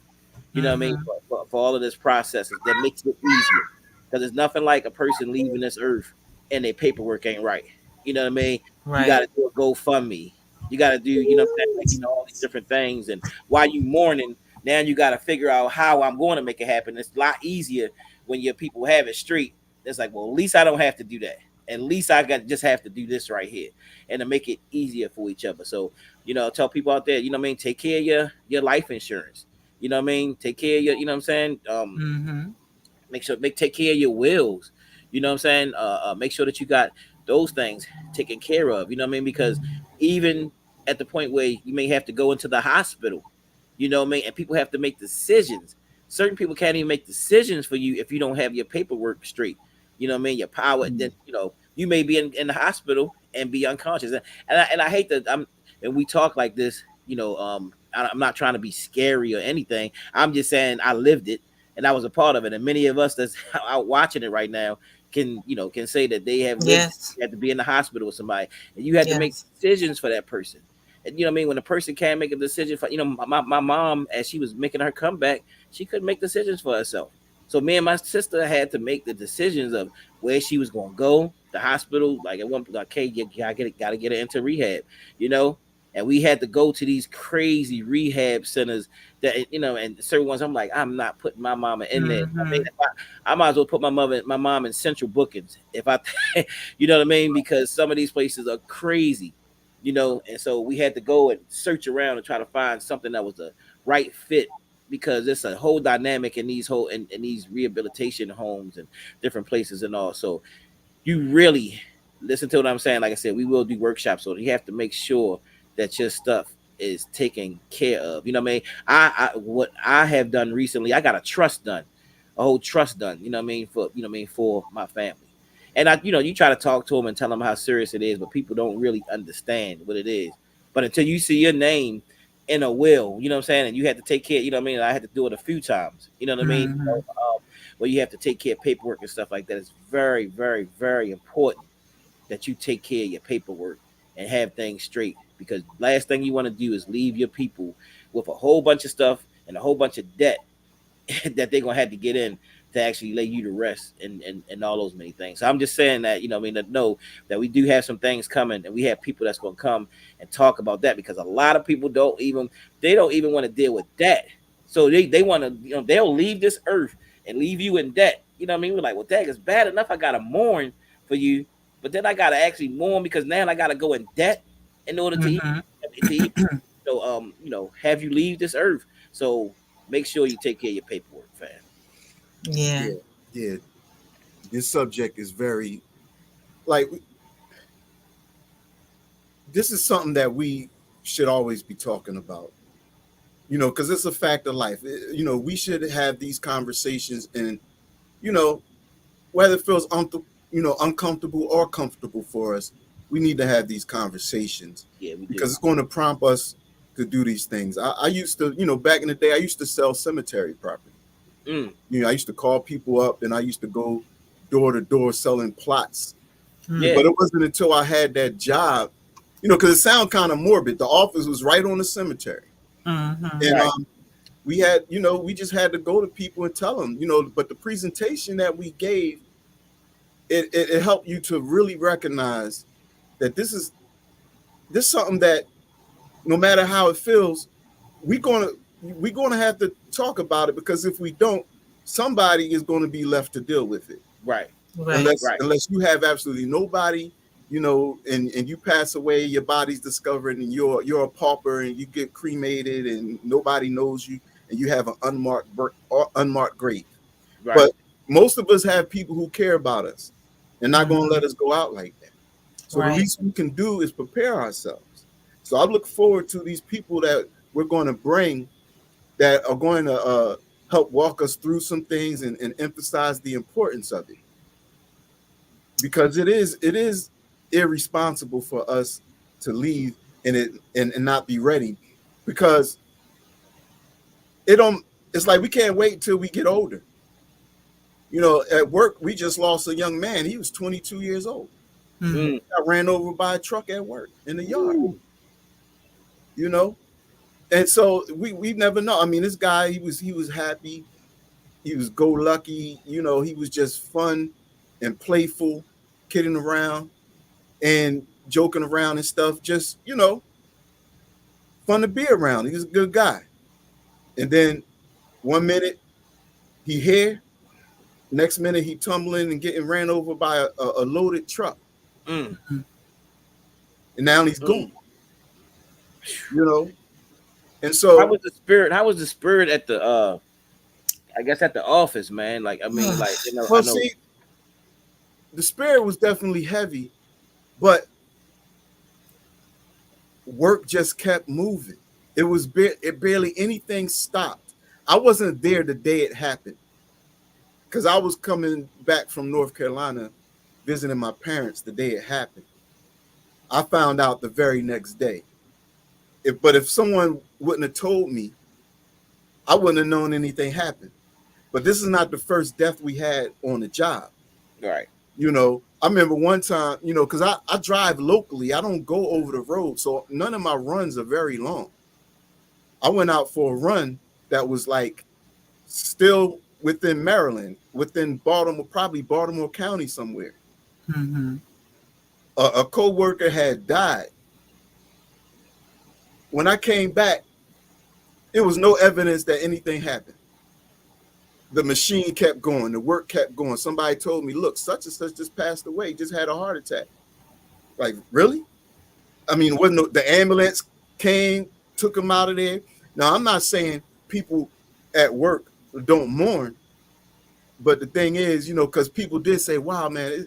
You know what I mean? Mm-hmm. For all of this processes that makes it easier. Because there's nothing like a person leaving this earth and their paperwork ain't right. You know what I mean? You got Right. to do a GoFundMe. You got to do, you know what I'm saying? Like, all these different things. And while you mourning, now you got to figure out how I'm going to make it happen. It's a lot easier when your people have it straight. It's like, well, at least I don't have to do that. At least I got just have to do this right here, and to make it easier for each other. So, tell people out there, you know what I mean, take care of your life insurance. You know what I mean? Take care of your, you know what I'm saying? Mm-hmm. Take care of your wills. You know what I'm saying? Make sure that you got those things taken care of. You know what I mean? Because even at the point where you may have to go into the hospital, you know what I mean, and people have to make decisions. Certain people can't even make decisions for you if you don't have your paperwork straight. You know what I mean? Your power. Then you may be in the hospital and be unconscious. And I hate that and we talk like this. I'm not trying to be scary or anything. I'm just saying I lived it and I was a part of it. And many of us that's out watching it right now can say that they have lived it. Yes. You had to be in the hospital with somebody, and you had to make Yes. decisions for that person. And you know what I mean? When a person can't make a decision for, my mom, as she was making her comeback, she couldn't make decisions for herself. So me and my sister had to make the decisions of where she was going to go, the hospital. Like at one point, okay, you gotta get her into rehab, you know. And we had to go to these crazy rehab centers that and certain ones. I'm like, I'm not putting my mama in there. I mean, Mm-hmm. I might as well put my mom in central bookings if I, you know what I mean? Because some of these places are crazy, and so we had to go and search around and try to find something that was the right fit because it's a whole dynamic in these in these rehabilitation homes and different places and all. So you really listen to what I'm saying. Like I said, we will do workshops, so you have to make sure that your stuff is taken care of. You know what I mean? What I have done recently, I got a trust done, a whole trust done. You know what I mean for my family. And you try to talk to them and tell them how serious it is, but people don't really understand what it is. But until you see your name in a will, you know what I'm saying, and you had to take care. You know what I mean? I had to do it a few times. You know what I mean? Mm-hmm. Where you have to take care of paperwork and stuff like that. It's very, very, very important that you take care of your paperwork and have things straight. Because last thing you want to do is leave your people with a whole bunch of stuff and a whole bunch of debt that they're gonna have to get in to actually lay you to rest and all those many things. So I'm just saying that, I mean, to know that we do have some things coming and we have people that's gonna come and talk about that because a lot of people don't even want to deal with that. So they want to, they'll leave this earth and leave you in debt. You know what I mean? We're like, well, dang, it's bad enough I gotta mourn for you, but then I gotta actually mourn because now I gotta go in debt in order to Mm-hmm. even have you leave this earth. So make sure you take care of your paperwork, fam. Yeah. Yeah, yeah. This subject is very like this is something that we should always be talking about. Because it's a fact of life. We should have these conversations, and you know, whether it feels uncomfortable or comfortable for us, we need to have these conversations Yeah, we do. because it's going to prompt us to do these things. I used to, back in the day, I used to sell cemetery property. Mm, I used to call people up and I used to go door to door selling plots. yeah, But it wasn't until I had that job, because it sounds kind of morbid. The office was right on the cemetery. Mm-hmm. And right, we had, we just had to go to people and tell them, but the presentation that we gave, it helped you to really recognize that this is something that no matter how it feels, we're gonna have to talk about it because if we don't, somebody is going to be left to deal with it. right, Right. right, Unless you have absolutely nobody, and you pass away, your body's discovered, and you're a pauper, and you get cremated, and nobody knows you, and you have an unmarked grave. right, But most of us have people who care about us, and not going to let us go out like that. So the Right. least we can do is prepare ourselves. So I look forward to these people that we're going to bring that are going to help walk us through some things and emphasize the importance of it, because it is irresponsible for us to leave and not be ready, because it don't it's like we can't wait till we get older. At work we just lost a young man. He was 22 years old. Mm. Mm. Got ran over by a truck at work in the yard. Ooh. You know, and so we never know. I mean, this guy, he was happy, he was go lucky. He was just fun and playful, kidding around and joking around and stuff. Just fun to be around. He was a good guy. And then one minute he here, next minute he tumbling and getting ran over by a loaded truck, Mm. and now he's Mm. gone. You know, and so How was the spirit at the I guess at the office, man? Like I mean, like I well, know. see, the spirit was definitely heavy, but work just kept moving. It barely anything stopped. I wasn't there the day it happened because I was coming back from North Carolina visiting my parents the day it happened. I found out the very next day. But if someone wouldn't have told me, I wouldn't have known anything happened. But this is not the first death we had on the job. Right. I remember one time, because I drive locally. I don't go over the road. So none of my runs are very long. I went out for a run that was like still within Maryland, within Baltimore, probably Baltimore County somewhere. Mm-hmm. A co-worker had died. When I came back, there was no evidence that anything happened. The machine kept going. The work kept going. Somebody told me, look, such and such just passed away, just had a heart attack. Like, really? I mean, the ambulance came, took him out of there. Now, I'm not saying people at work don't mourn, but the thing is, because people did say, wow, man,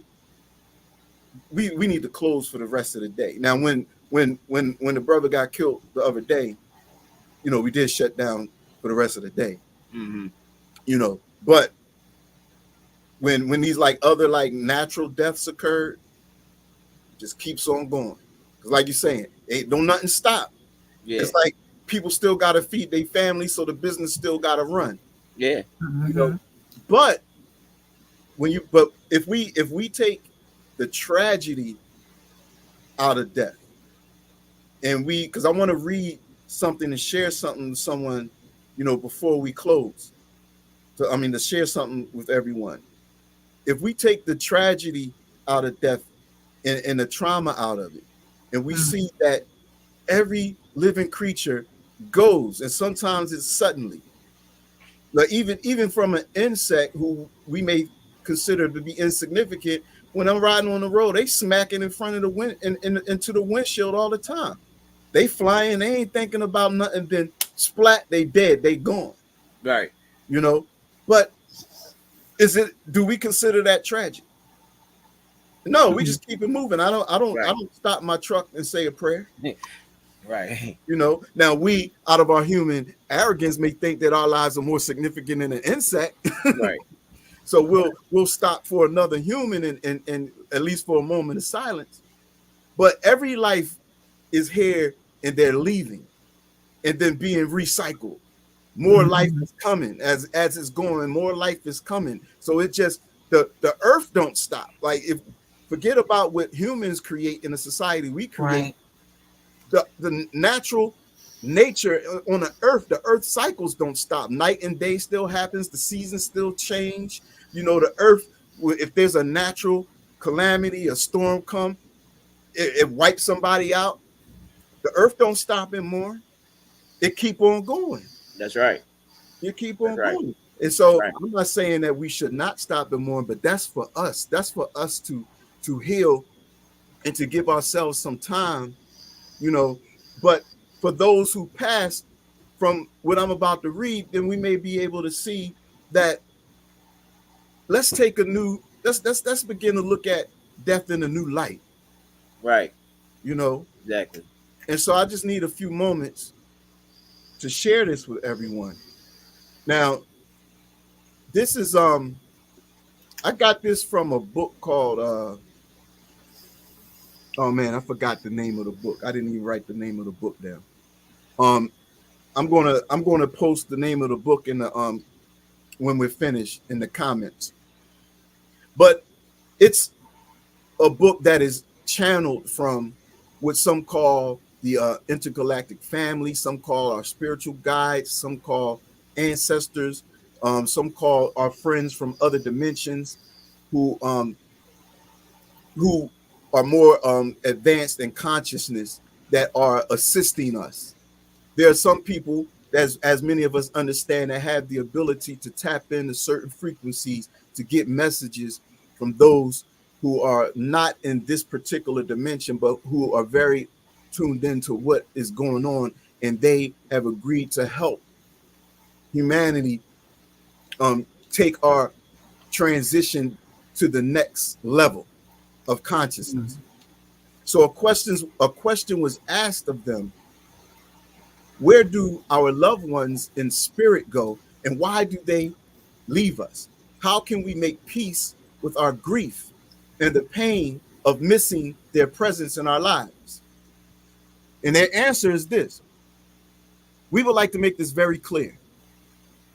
we need to close for the rest of the day. Now, when the brother got killed the other day, we did shut down for the rest of the day. Mm-hmm. But when these like other like natural deaths occurred, it just keeps on going. Because like you're saying, don't nothing stop. Yeah. It's like people still gotta feed their family, so the business still gotta run. Yeah. Mm-hmm. But if we take the tragedy out of death, and because I want to read something and share something with someone, before we close. So to share something with everyone. If we take the tragedy out of death and the trauma out of it, and we see that every living creature goes, and sometimes it's suddenly. Like even from an insect who we may consider to be insignificant, when I'm riding on the road, they smacking in front of the wind into the windshield all the time. They flying, they ain't thinking about nothing. Then splat, they dead, they gone. Right. But do we consider that tragic? No, we just keep it moving. I Right. don't stop my truck and say a prayer. Right. Now we, out of our human arrogance, may think that our lives are more significant than an insect. Right. So we'll stop for another human and at least for a moment of silence. But every life is here and they're leaving and then being recycled. More life is coming as it's going. More life is coming. So it just the earth don't stop. Like if forget about what humans create in the society we create. Right. The natural nature on the earth cycles don't stop. Night and day still happens. The seasons still change. The earth, if there's a natural calamity, a storm come, it wipes somebody out. The earth don't stop anymore. It keep on going. That's right. You keep That's on right. going. And so Right. I'm not saying that we should not stop and mourn, but that's for us. That's for us to heal and to give ourselves some time, But for those who pass, from what I'm about to read, then we may be able to see that let's take a new Let's begin to look at death in a new light, Right. you know. Exactly. And so I just need a few moments to share this with everyone. Now, this is I got this from a book called oh man, I forgot the name of the book. I didn't even write the name of the book down. Um I'm gonna post the name of the book in the when we're finished in the comments. But it's a book that is channeled from what some call the intergalactic family, some call our spiritual guides, some call ancestors, some call our friends from other dimensions who who are more advanced in consciousness that are assisting us. There are some people, as many of us understand, that have the ability to tap into certain frequencies to get messages from those who are not in this particular dimension, but who are very tuned into what is going on, and they have agreed to help humanity take our transition to the next level of consciousness. So a question was asked of them: where do our loved ones in spirit go, and why do they leave us? How can we make peace with our grief and the pain of missing their presence in our lives? And their answer is this: we would like to make this very clear.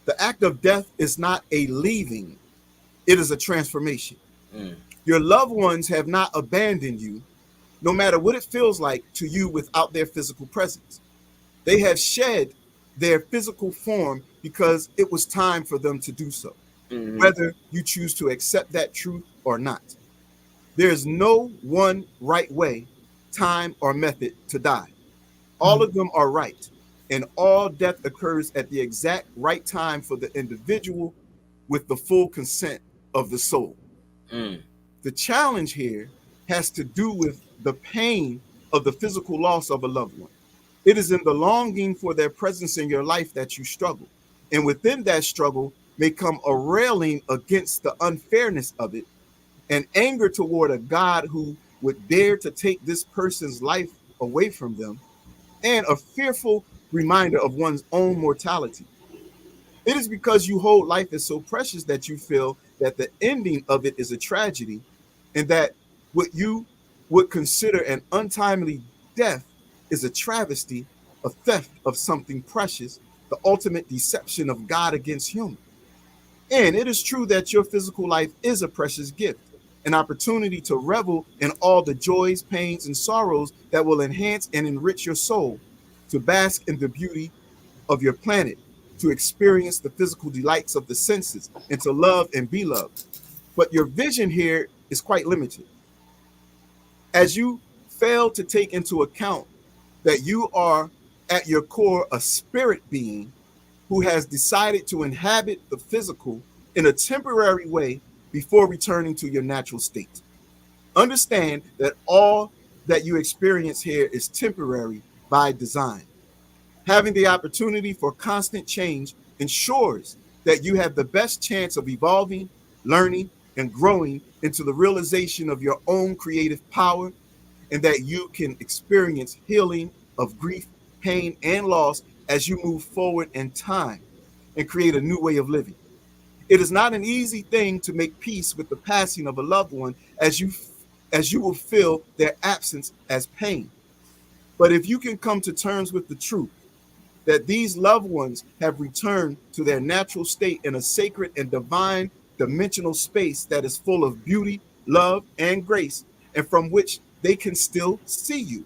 The act of death is not a leaving, it is a transformation. Mm. Your loved ones have not abandoned you, no matter what it feels like to you without their physical presence. They have shed their physical form because it was time for them to do so, Mm-hmm. whether you choose to accept that truth or not. There is no one right way, time, or method to die. All of them are right, and all death occurs at the exact right time for the individual with the full consent of the soul. Mm. The challenge here has to do with the pain of the physical loss of a loved one. It is in the longing for their presence in your life that you struggle. And within that struggle may come a railing against the unfairness of it, and anger toward a God who would dare to take this person's life away from them, and a fearful reminder of one's own mortality. It is because you hold life as so precious that you feel that the ending of it is a tragedy, and that what you would consider an untimely death is a travesty, a theft of something precious, the ultimate deception of God against human. And it is true that your physical life is a precious gift, an opportunity to revel in all the joys, pains, and sorrows that will enhance and enrich your soul, to bask in the beauty of your planet, to experience the physical delights of the senses, and to love and be loved. But your vision here is quite limited, as you fail to take into account that you are at your core a spirit being who has decided to inhabit the physical in a temporary way before returning to your natural state. Understand that all that you experience here is temporary by design. Having the opportunity for constant change ensures that you have the best chance of evolving, learning, and growing into the realization of your own creative power, and that you can experience healing of grief, pain, and loss as you move forward in time and create a new way of living. It is not an easy thing to make peace with the passing of a loved one, as you will feel their absence as pain. But if you can come to terms with the truth that these loved ones have returned to their natural state in a sacred and divine dimensional space that is full of beauty, love, and grace, and from which they can still see you,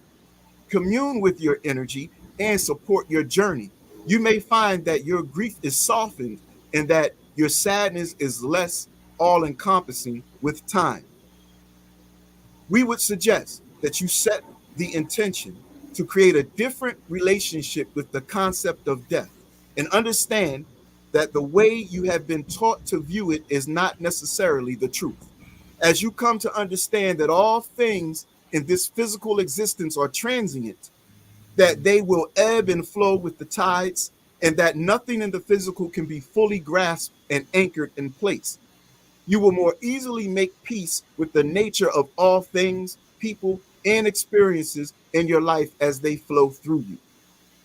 commune with your energy, and support your journey, you may find that your grief is softened and that your sadness is less all encompassing with time. We would suggest that you set the intention to create a different relationship with the concept of death, and understand that the way you have been taught to view it is not necessarily the truth. As you come to understand that all things in this physical existence are transient, that they will ebb and flow with the tides, and that nothing in the physical can be fully grasped and anchored in place, You will more easily make peace with the nature of all things, people, and experiences in your life as they flow through you.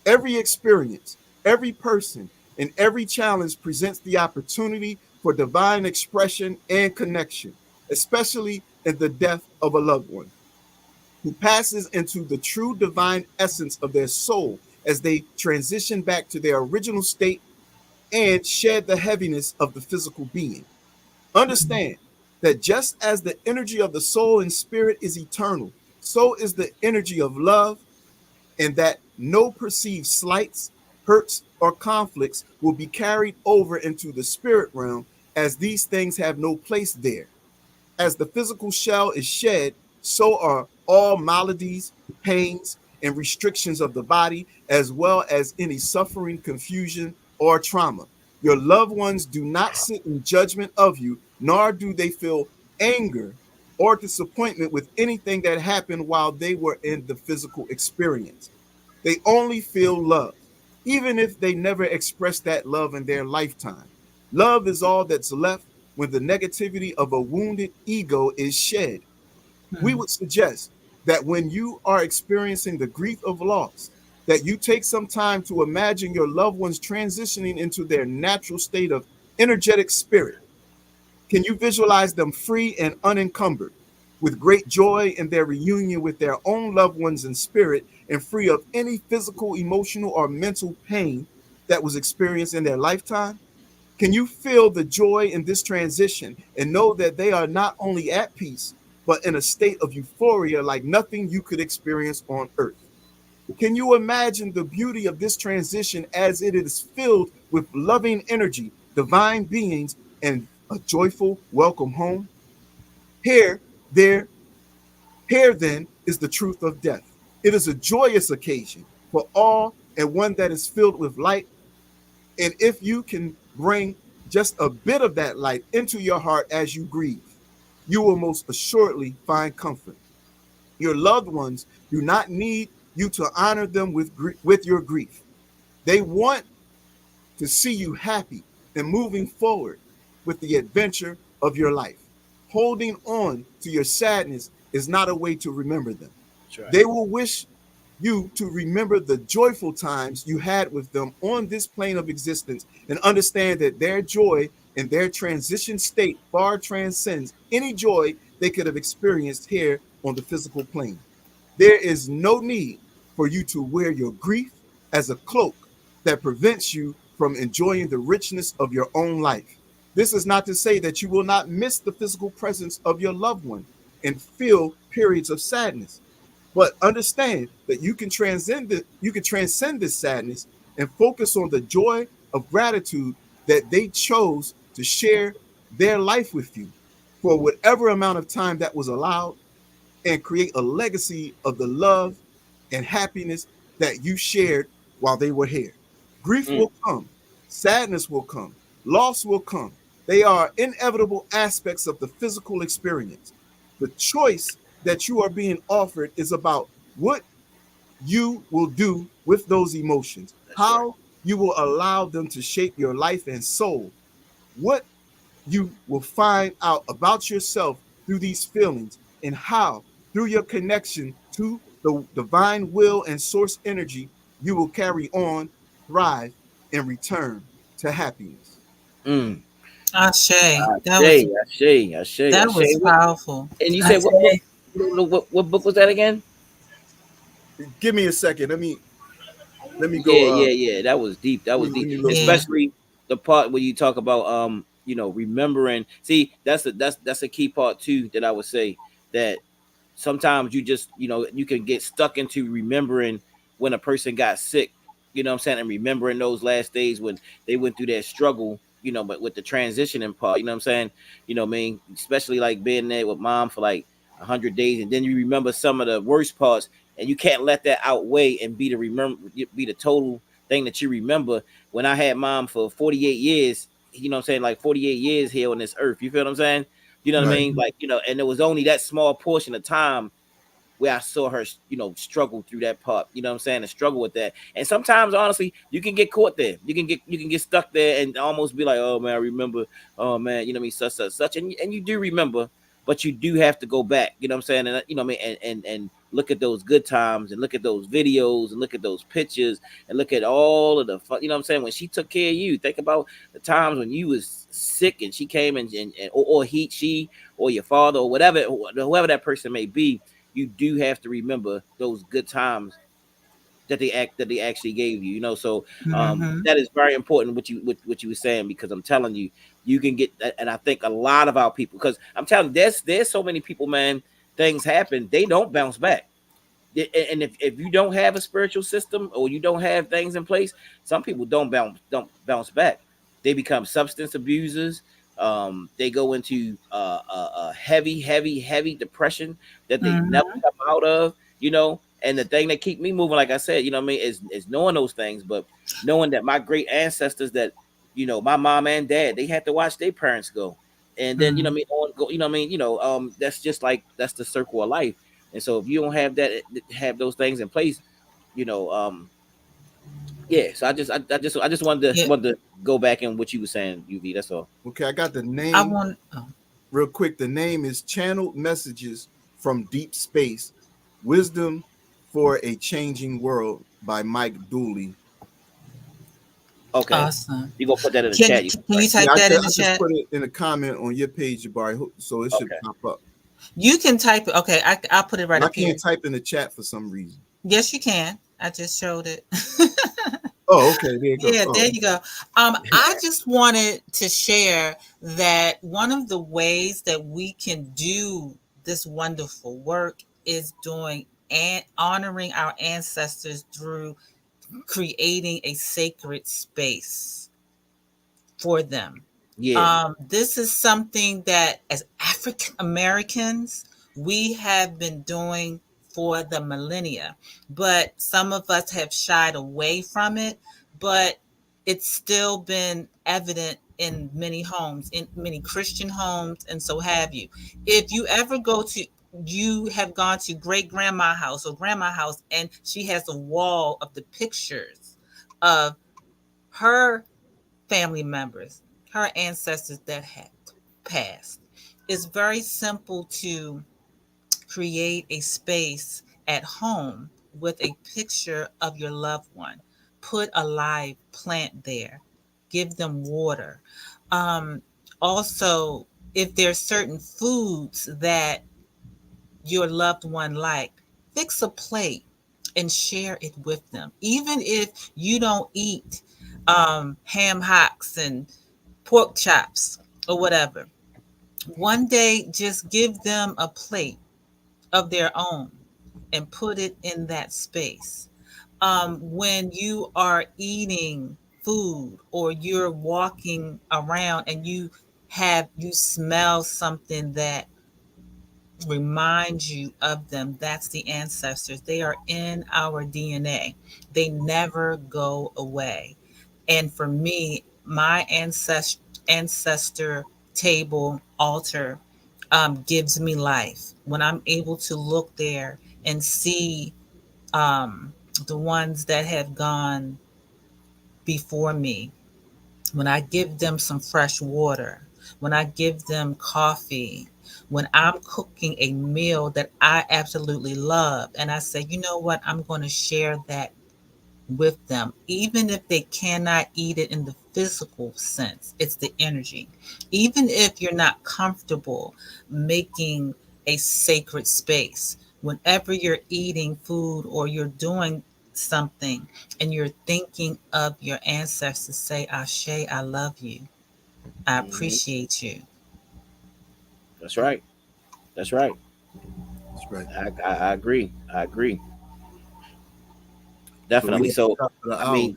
Every experience, every person, and every challenge presents the opportunity for divine expression and connection, especially in the death of a loved one who passes into the true divine essence of their soul as they transition back to their original state and shed the heaviness of the physical being. Understand that just as the energy of the soul and spirit is eternal, so is the energy of love, and that no perceived slights, hurts, or conflicts will be carried over into the spirit realm, as these things have no place there. As the physical shell is shed, so are all maladies, pains, and restrictions of the body, as well as any suffering, confusion, or trauma. Your loved ones do not sit in judgment of you, nor do they feel anger or disappointment with anything that happened while they were in the physical experience. They only feel love, even if they never express that love in their lifetime. Love is all that's left when the negativity of a wounded ego is shed. We would suggest that when you are experiencing the grief of loss, that you take some time to imagine your loved ones transitioning into their natural state of energetic spirit. Can you visualize them free and unencumbered, with great joy in their reunion with their own loved ones in spirit, and free of any physical, emotional, or mental pain that was experienced in their lifetime? Can you feel the joy in this transition and know that they are not only at peace, but in a state of euphoria like nothing you could experience on earth? Can you imagine the beauty of this transition as it is filled with loving energy, divine beings, and a joyful welcome home? Here, there, here then is the truth of death. It is a joyous occasion for all, and one that is filled with light. And if you can bring just a bit of that light into your heart as you grieve, you will most assuredly find comfort. Your loved ones do not need you to honor them with your grief. They want to see you happy and moving forward with the adventure of your life. Holding on to your sadness is not a way to remember them. That's right. They will wish you to remember the joyful times you had with them on this plane of existence, and understand that their joy in their transition state far transcends any joy they could have experienced here on the physical plane. There is no need for you to wear your grief as a cloak that prevents you from enjoying the richness of your own life. This is not to say that you will not miss the physical presence of your loved one and feel periods of sadness. But understand that you can transcend this sadness and focus on the joy of gratitude that they chose to share their life with you for whatever amount of time that was allowed, and create a legacy of the love and happiness that you shared while they were here. Grief Mm. will come, sadness will come, loss will come. They are inevitable aspects of the physical experience. The choice that you are being offered is about what you will do with those emotions, That's right. how you will allow them to shape your life and soul, what you will find out about yourself through these feelings, and how, through your connection to the divine will and source energy, you will carry on, thrive, and return to happiness. Mm. Ashe. That was Ashay, Ashay, Ashay, that was Ashay. powerful. And you I said what book? say, What book was that again? Give me a second. Let me go. Yeah, yeah, yeah. That was deep. That was Let deep. me look Yeah. into it. Especially the part where you talk about remembering. See, that's a key part too that I would say, that sometimes you just, you can get stuck into remembering when a person got sick, what I'm saying, and remembering those last days when they went through that struggle, but with the transitioning part, what I'm saying, what I mean, especially like being there with mom for like 100 days, and then you remember some of the worst parts, and you can't let that outweigh and be the total thing that you remember. When I had mom for 48 years, what I'm saying, like 48 years here on this earth, you feel what I'm saying? You know what I Right. mean? Like, and it was only that small portion of time where I saw her, struggle through that part. You know what I'm saying? And struggle with that. And sometimes, honestly, you can get caught there. You can get stuck there and almost be like, oh man, I remember. Oh man, such such such. And you do remember, but you do have to go back. You know what I'm saying? And and look at those good times and look at those videos and look at those pictures and look at all of the fun. You know what I'm saying? When she took care of you, think about the times when you was sick and she came and she or your father or whatever, whoever that person may be. You do have to remember those good times that they actually gave you. So Mm-hmm. that is very important what you were saying, because I'm telling you, you can get. And I think a lot of our people, because I'm telling you, there's so many people, man. Things happen, they don't bounce back. And if you don't have a spiritual system or you don't have things in place, some people don't bounce back. They become substance abusers. They go into heavy depression that they never Mm-hmm. come out of. And the thing that keep me moving, like I said, what I mean, is knowing those things, but knowing that my great ancestors, that my mom and dad, they had to watch their parents go, and then Mm-hmm. on go, that's just like that's the circle of life. And so if you don't have those things in place, you know, um, yeah. So I just Yeah, wanted to go back in what you were saying, UV. That's all. Okay, I got the I name want. Oh, real quick. The name is Channeled Messages from Deep Space: Wisdom for a Changing World by Mike Dooley. Okay, awesome. you gonna put that in the Can chat? you You can right? you type Yeah, that in the I just chat? put it in a comment on your page, Jabari, so it should Okay. pop up. You can type it. Okay, I'll put it right But I up here. can't type in the chat for some reason. Yes, you can. I just showed it. Oh, okay, there you go. Yeah, there Oh, you go. I just wanted to share that one of the ways that we can do this wonderful work is doing and honoring our ancestors through creating a sacred space for them. Yeah. This is something that, as African Americans, we have been doing for the millennia, but some of us have shied away from it. But it's still been evident in many homes, in many Christian homes, and so have you. If you ever go to, you have gone to great grandma house or grandma house, and she has a wall of the pictures of her family members, her ancestors that had passed. It's very simple to create a space at home with a picture of your loved one. Put a live plant there, give them water. Um, Also, if there's certain foods that your loved one like, fix a plate and share it with them. Even if you don't eat ham hocks and pork chops or whatever, one day just give them a plate of their own and put it in that space. When you are eating food or you're walking around and you smell something that reminds you of them, that's the ancestors. They are in our DNA. They never go away. And for me, my ancestor table altar gives me life. When I'm able to look there and see um, the ones that have gone before me, when I give them some fresh water, when I give them coffee, when I'm cooking a meal that I absolutely love, and I say, you know what, I'm going to share that with them, even if they cannot eat it in the physical sense, it's the energy. Even if you're not comfortable making a sacred space, whenever you're eating food or you're doing something and you're thinking of your ancestors, say, Ashe, I love you. I Hmm. appreciate you. That's right. That's right. that's right. I agree. I agree. So we Definitely. at the So, top of the I hour. mean,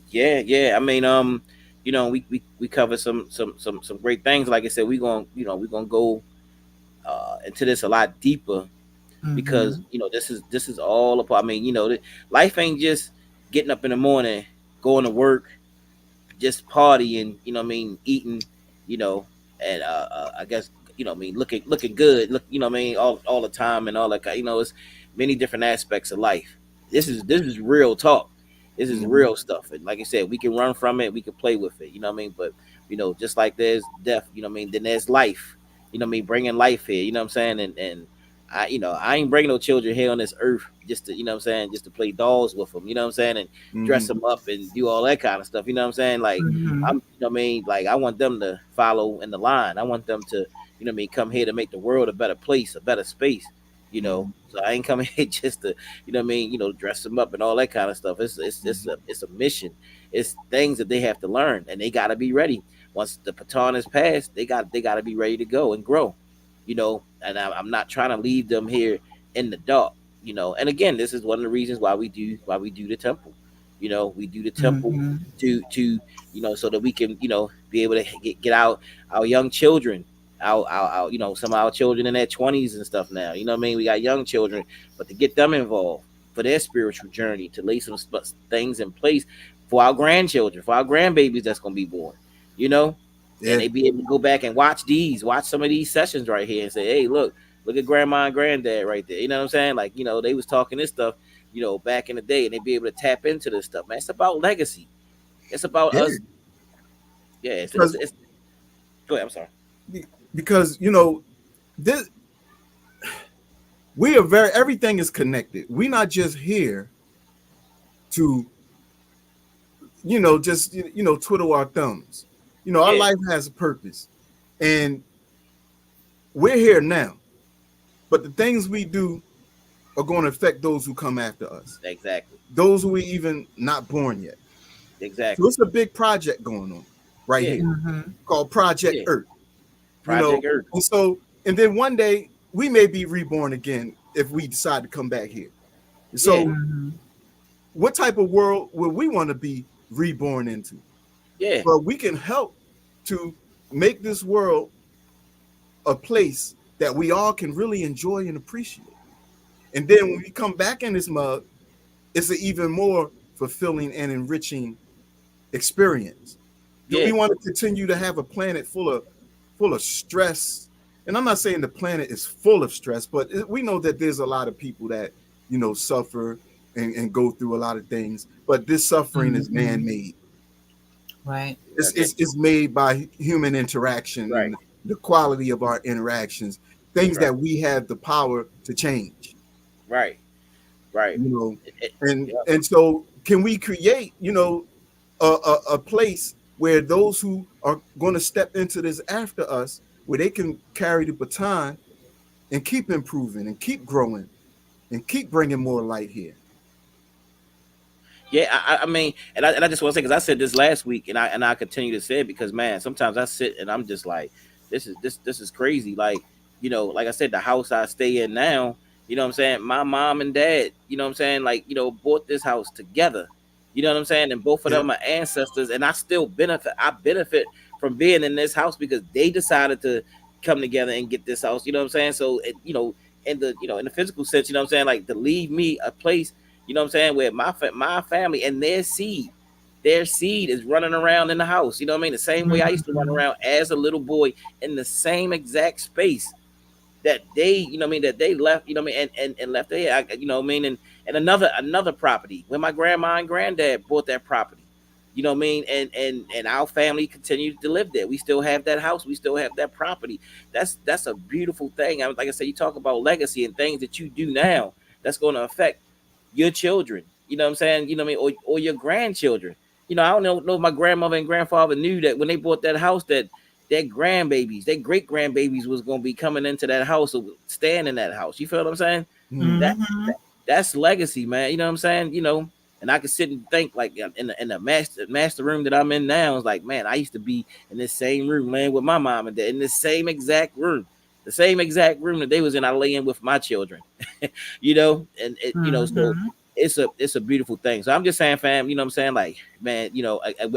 yeah, yeah. I mean, we cover some great things. Like I said, we're gonna go into this a lot deeper, because Mm-hmm. this is all a part. I mean, life ain't just getting up in the morning, going to work, just partying. Eating, you know, and I guess looking good, all the time and all that. It's many different aspects of life. This is real talk. This is Mhm. real stuff. And like I said, we can run from it, we can play with it. But just like there's death, then there's life. Bringing life here. You know what I'm saying? And I ain't bringing no children here on this earth just to, just to play dolls with them. You know what I'm saying? And dress Mhm. them up and do all that kind of stuff. You know what I'm saying? Like Mm-hmm. I'm, like I want them to follow in the line. I want them to, come here to make the world a better place, a better space. Mhm. So I ain't coming here just to, dress them up and all that kind of stuff. Mhm. It's a mission. It's things that they have to learn, and they got to be ready. Once the baton is passed, they got to be ready to go and grow. And I'm not trying to leave them here in the dark. And again, this is one of the reasons why we do the temple. We do the temple Mm-hmm. to so that we can be able to get our young children, our some of our children in their 20s and stuff now. You know what I mean? We got young children, but to get them involved for their spiritual journey, to lay some things in place for our grandchildren, for our grandbabies that's gonna be born. You know, and Yeah. they be able to go back and watch some of these sessions right here and say, hey, look at grandma and granddad right there. You know what I'm saying? Like, they was talking this stuff, back in the day, and they be able to tap into this stuff, man. It's about legacy. It's about Yeah. us. Yeah, Because it's go ahead, I'm sorry. because this we are very everything is connected. We're not just here to just twiddle our thumbs. Our Yeah, life has a purpose, and we're here now. But the things we do are going to affect those who come after us, exactly. those who are even not born yet. So Exactly. it's a big project going on right Yeah, here Mm-hmm. called Project yeah. Earth. You know, Project Earth. and then one day we may be reborn again if we decide to come back here. Yeah, So, Mm-hmm. what type of world would we want to be reborn into? yeah, But we can help to make this world a place that we all can really enjoy and appreciate. And then when we come back in this mug, it's an even more fulfilling and enriching experience. Do we yeah. want to continue to have a planet full of stress? And I'm not saying the planet is full of stress, but we know that there's a lot of people that suffer and go through a lot of things. But this suffering is Mm-hmm. man-made. Right. Okay. It's made by human interaction Right, and the quality of our interactions, things right, that we have the power to change. right, right. You know, It, it, and yeah. and so can we create a place where those who are going to step into this after us, where they can carry the baton and keep improving and keep growing and keep bringing more light here. Yeah, I mean, and I just want to say, because I said this last week, and I continue to say it, because man, sometimes I sit and I'm just like, this is crazy. Like, like I said, the house I stay in now, what I'm saying, my mom and dad, what I'm saying, like, bought this house together. You know what I'm saying? And both of Yeah, them are ancestors, and I still benefit. I benefit from being in this house because they decided to come together and get this house. You know what I'm saying? So, in the physical sense, what I'm saying, like, to leave me a place, what I'm saying, where my family and their seed is running around in the house. You know what I mean? The same way I used to run Mm-hmm. around as a little boy in the same exact space that they, that they left, and left there. And another property when my grandma and granddad bought that property. And our family continued to live there. We still have that house. We still have that property. That's a beautiful thing. Like I said, you talk about legacy and things that you do now that's going to affect your children. You know what I'm saying? You know what I mean? Or your grandchildren. I don't know if my grandmother and grandfather knew that when they bought that house, that their grandbabies, their great grandbabies was gonna be coming into that house or staying in that house. You feel what I'm saying? mm-hmm. That, Mm-hmm. that's legacy, man. You know what I'm saying? And I could sit and think, like, in the master room that I'm in now. It's like, man, I used to be in this same room laying with my mom and dad in this same exact room. The same exact room that they was in, I lay in with my children. And so Mm-hmm. it's a beautiful thing. So I'm just saying, fam, what I'm saying, like, man,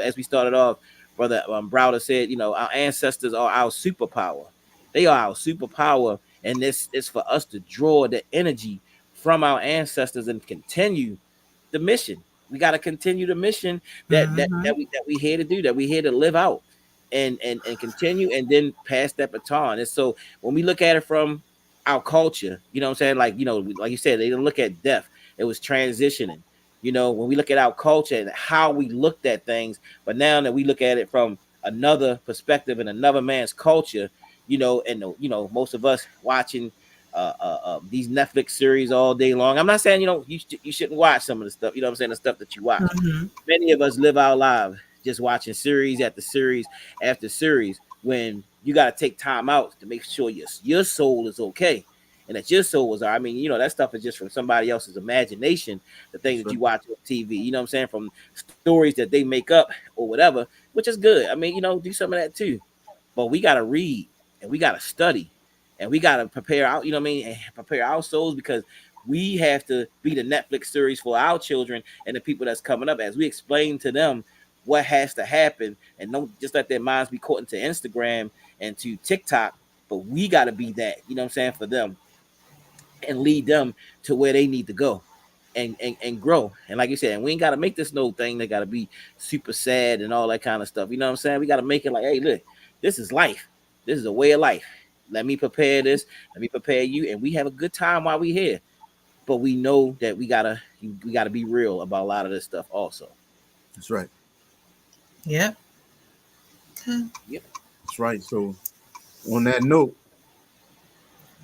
as we started off, brother Browder said, our ancestors are our superpower. They are our superpower, and this is for us to draw the energy from our ancestors and continue the mission. We got to continue the mission that Mm-hmm. we here to do, that we here to live out. and continue and then pass that baton. And so when we look at it from our culture, you know what I'm saying? Like, like you said, they didn't look at death. It was transitioning. When we look at our culture and how we looked at things, but now that we look at it from another perspective and another man's culture, and most of us watching these Netflix series all day long. I'm not saying you shouldn't watch some of the stuff. You know what I'm saying? The stuff that you watch. Mhm. Many of us live our lives just watching series after series after series. When you got to take time out to make sure your soul is okay, and that your soul is. I mean, that stuff is just from somebody else's imagination. The things That's that right. you watch on TV. You know what I'm saying? From stories that they make up or whatever, which is good. I mean, do some of that too. But we gotta read and we gotta study and we gotta prepare out, you know what I mean, and prepare our souls, because we have to be the Netflix series for our children and the people that's coming up, as we explain to them what has to happen, and don't just let their minds be caught into Instagram and to TikTok. But we gotta be that, you know what I'm saying, for them, and lead them to where they need to go and grow. And like you said, and we ain't got to make this no thing that got to be super sad and all that kind of stuff. You know what I'm saying? We got to make it like, hey, look, this is life. This is a way of life. Let me prepare this. Let me prepare you. And we have a good time while we here. But we know that we gotta be real about a lot of this stuff also. That's right. Yep. Okay. Yep. That's right. So on that note,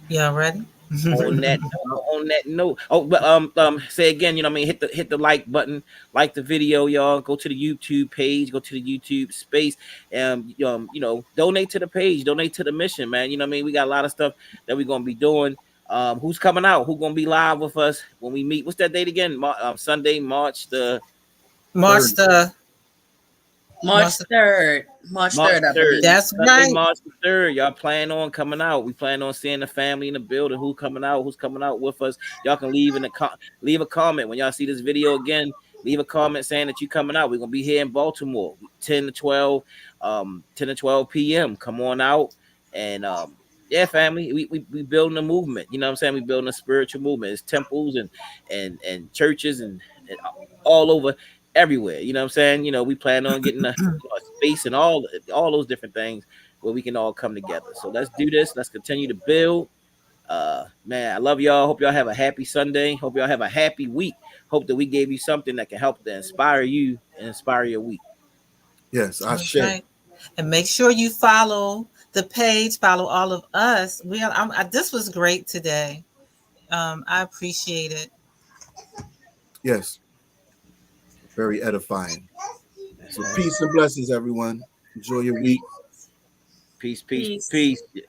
Y'all ready? On that note, oh, but say again, you know what I mean, hit the like button, like the video, y'all. Go to the YouTube page, go to the YouTube space, and donate to the page, donate to the mission, man. You know what I mean? We got a lot of stuff that we're gonna be doing. Who's coming out? Who's gonna be live with us when we meet? What's that date again? Sunday, March the March third. the March March the 3rd. March March 3rd, I 3rd. believe. That's Sunday, right. March the 3rd. Y'all plan on coming out. We plan on seeing the family in the building. Who's coming out with us. Y'all can leave a comment when y'all see this video again. Leave a comment saying that you coming out. We're gonna be here in Baltimore, 10 to 12 p.m. Come on out. And yeah, family, we building a movement. You know what I'm saying? We building a spiritual movement. It's temples and churches and all over everywhere. You know what I'm saying? We plan on getting a space and all those different things where we can all come together. So let's do this. Let's continue to build. Man, I love y'all. Hope y'all have a happy Sunday. Hope y'all have a happy week. Hope that we gave you something that can help to inspire you and inspire your week. Yes, I That's share. right. And make sure you follow the page, follow all of us. This was great today. I appreciate it. Yes, very edifying. That's So right. peace and blessings, everyone. Enjoy your week. Peace, peace, Peace. peace.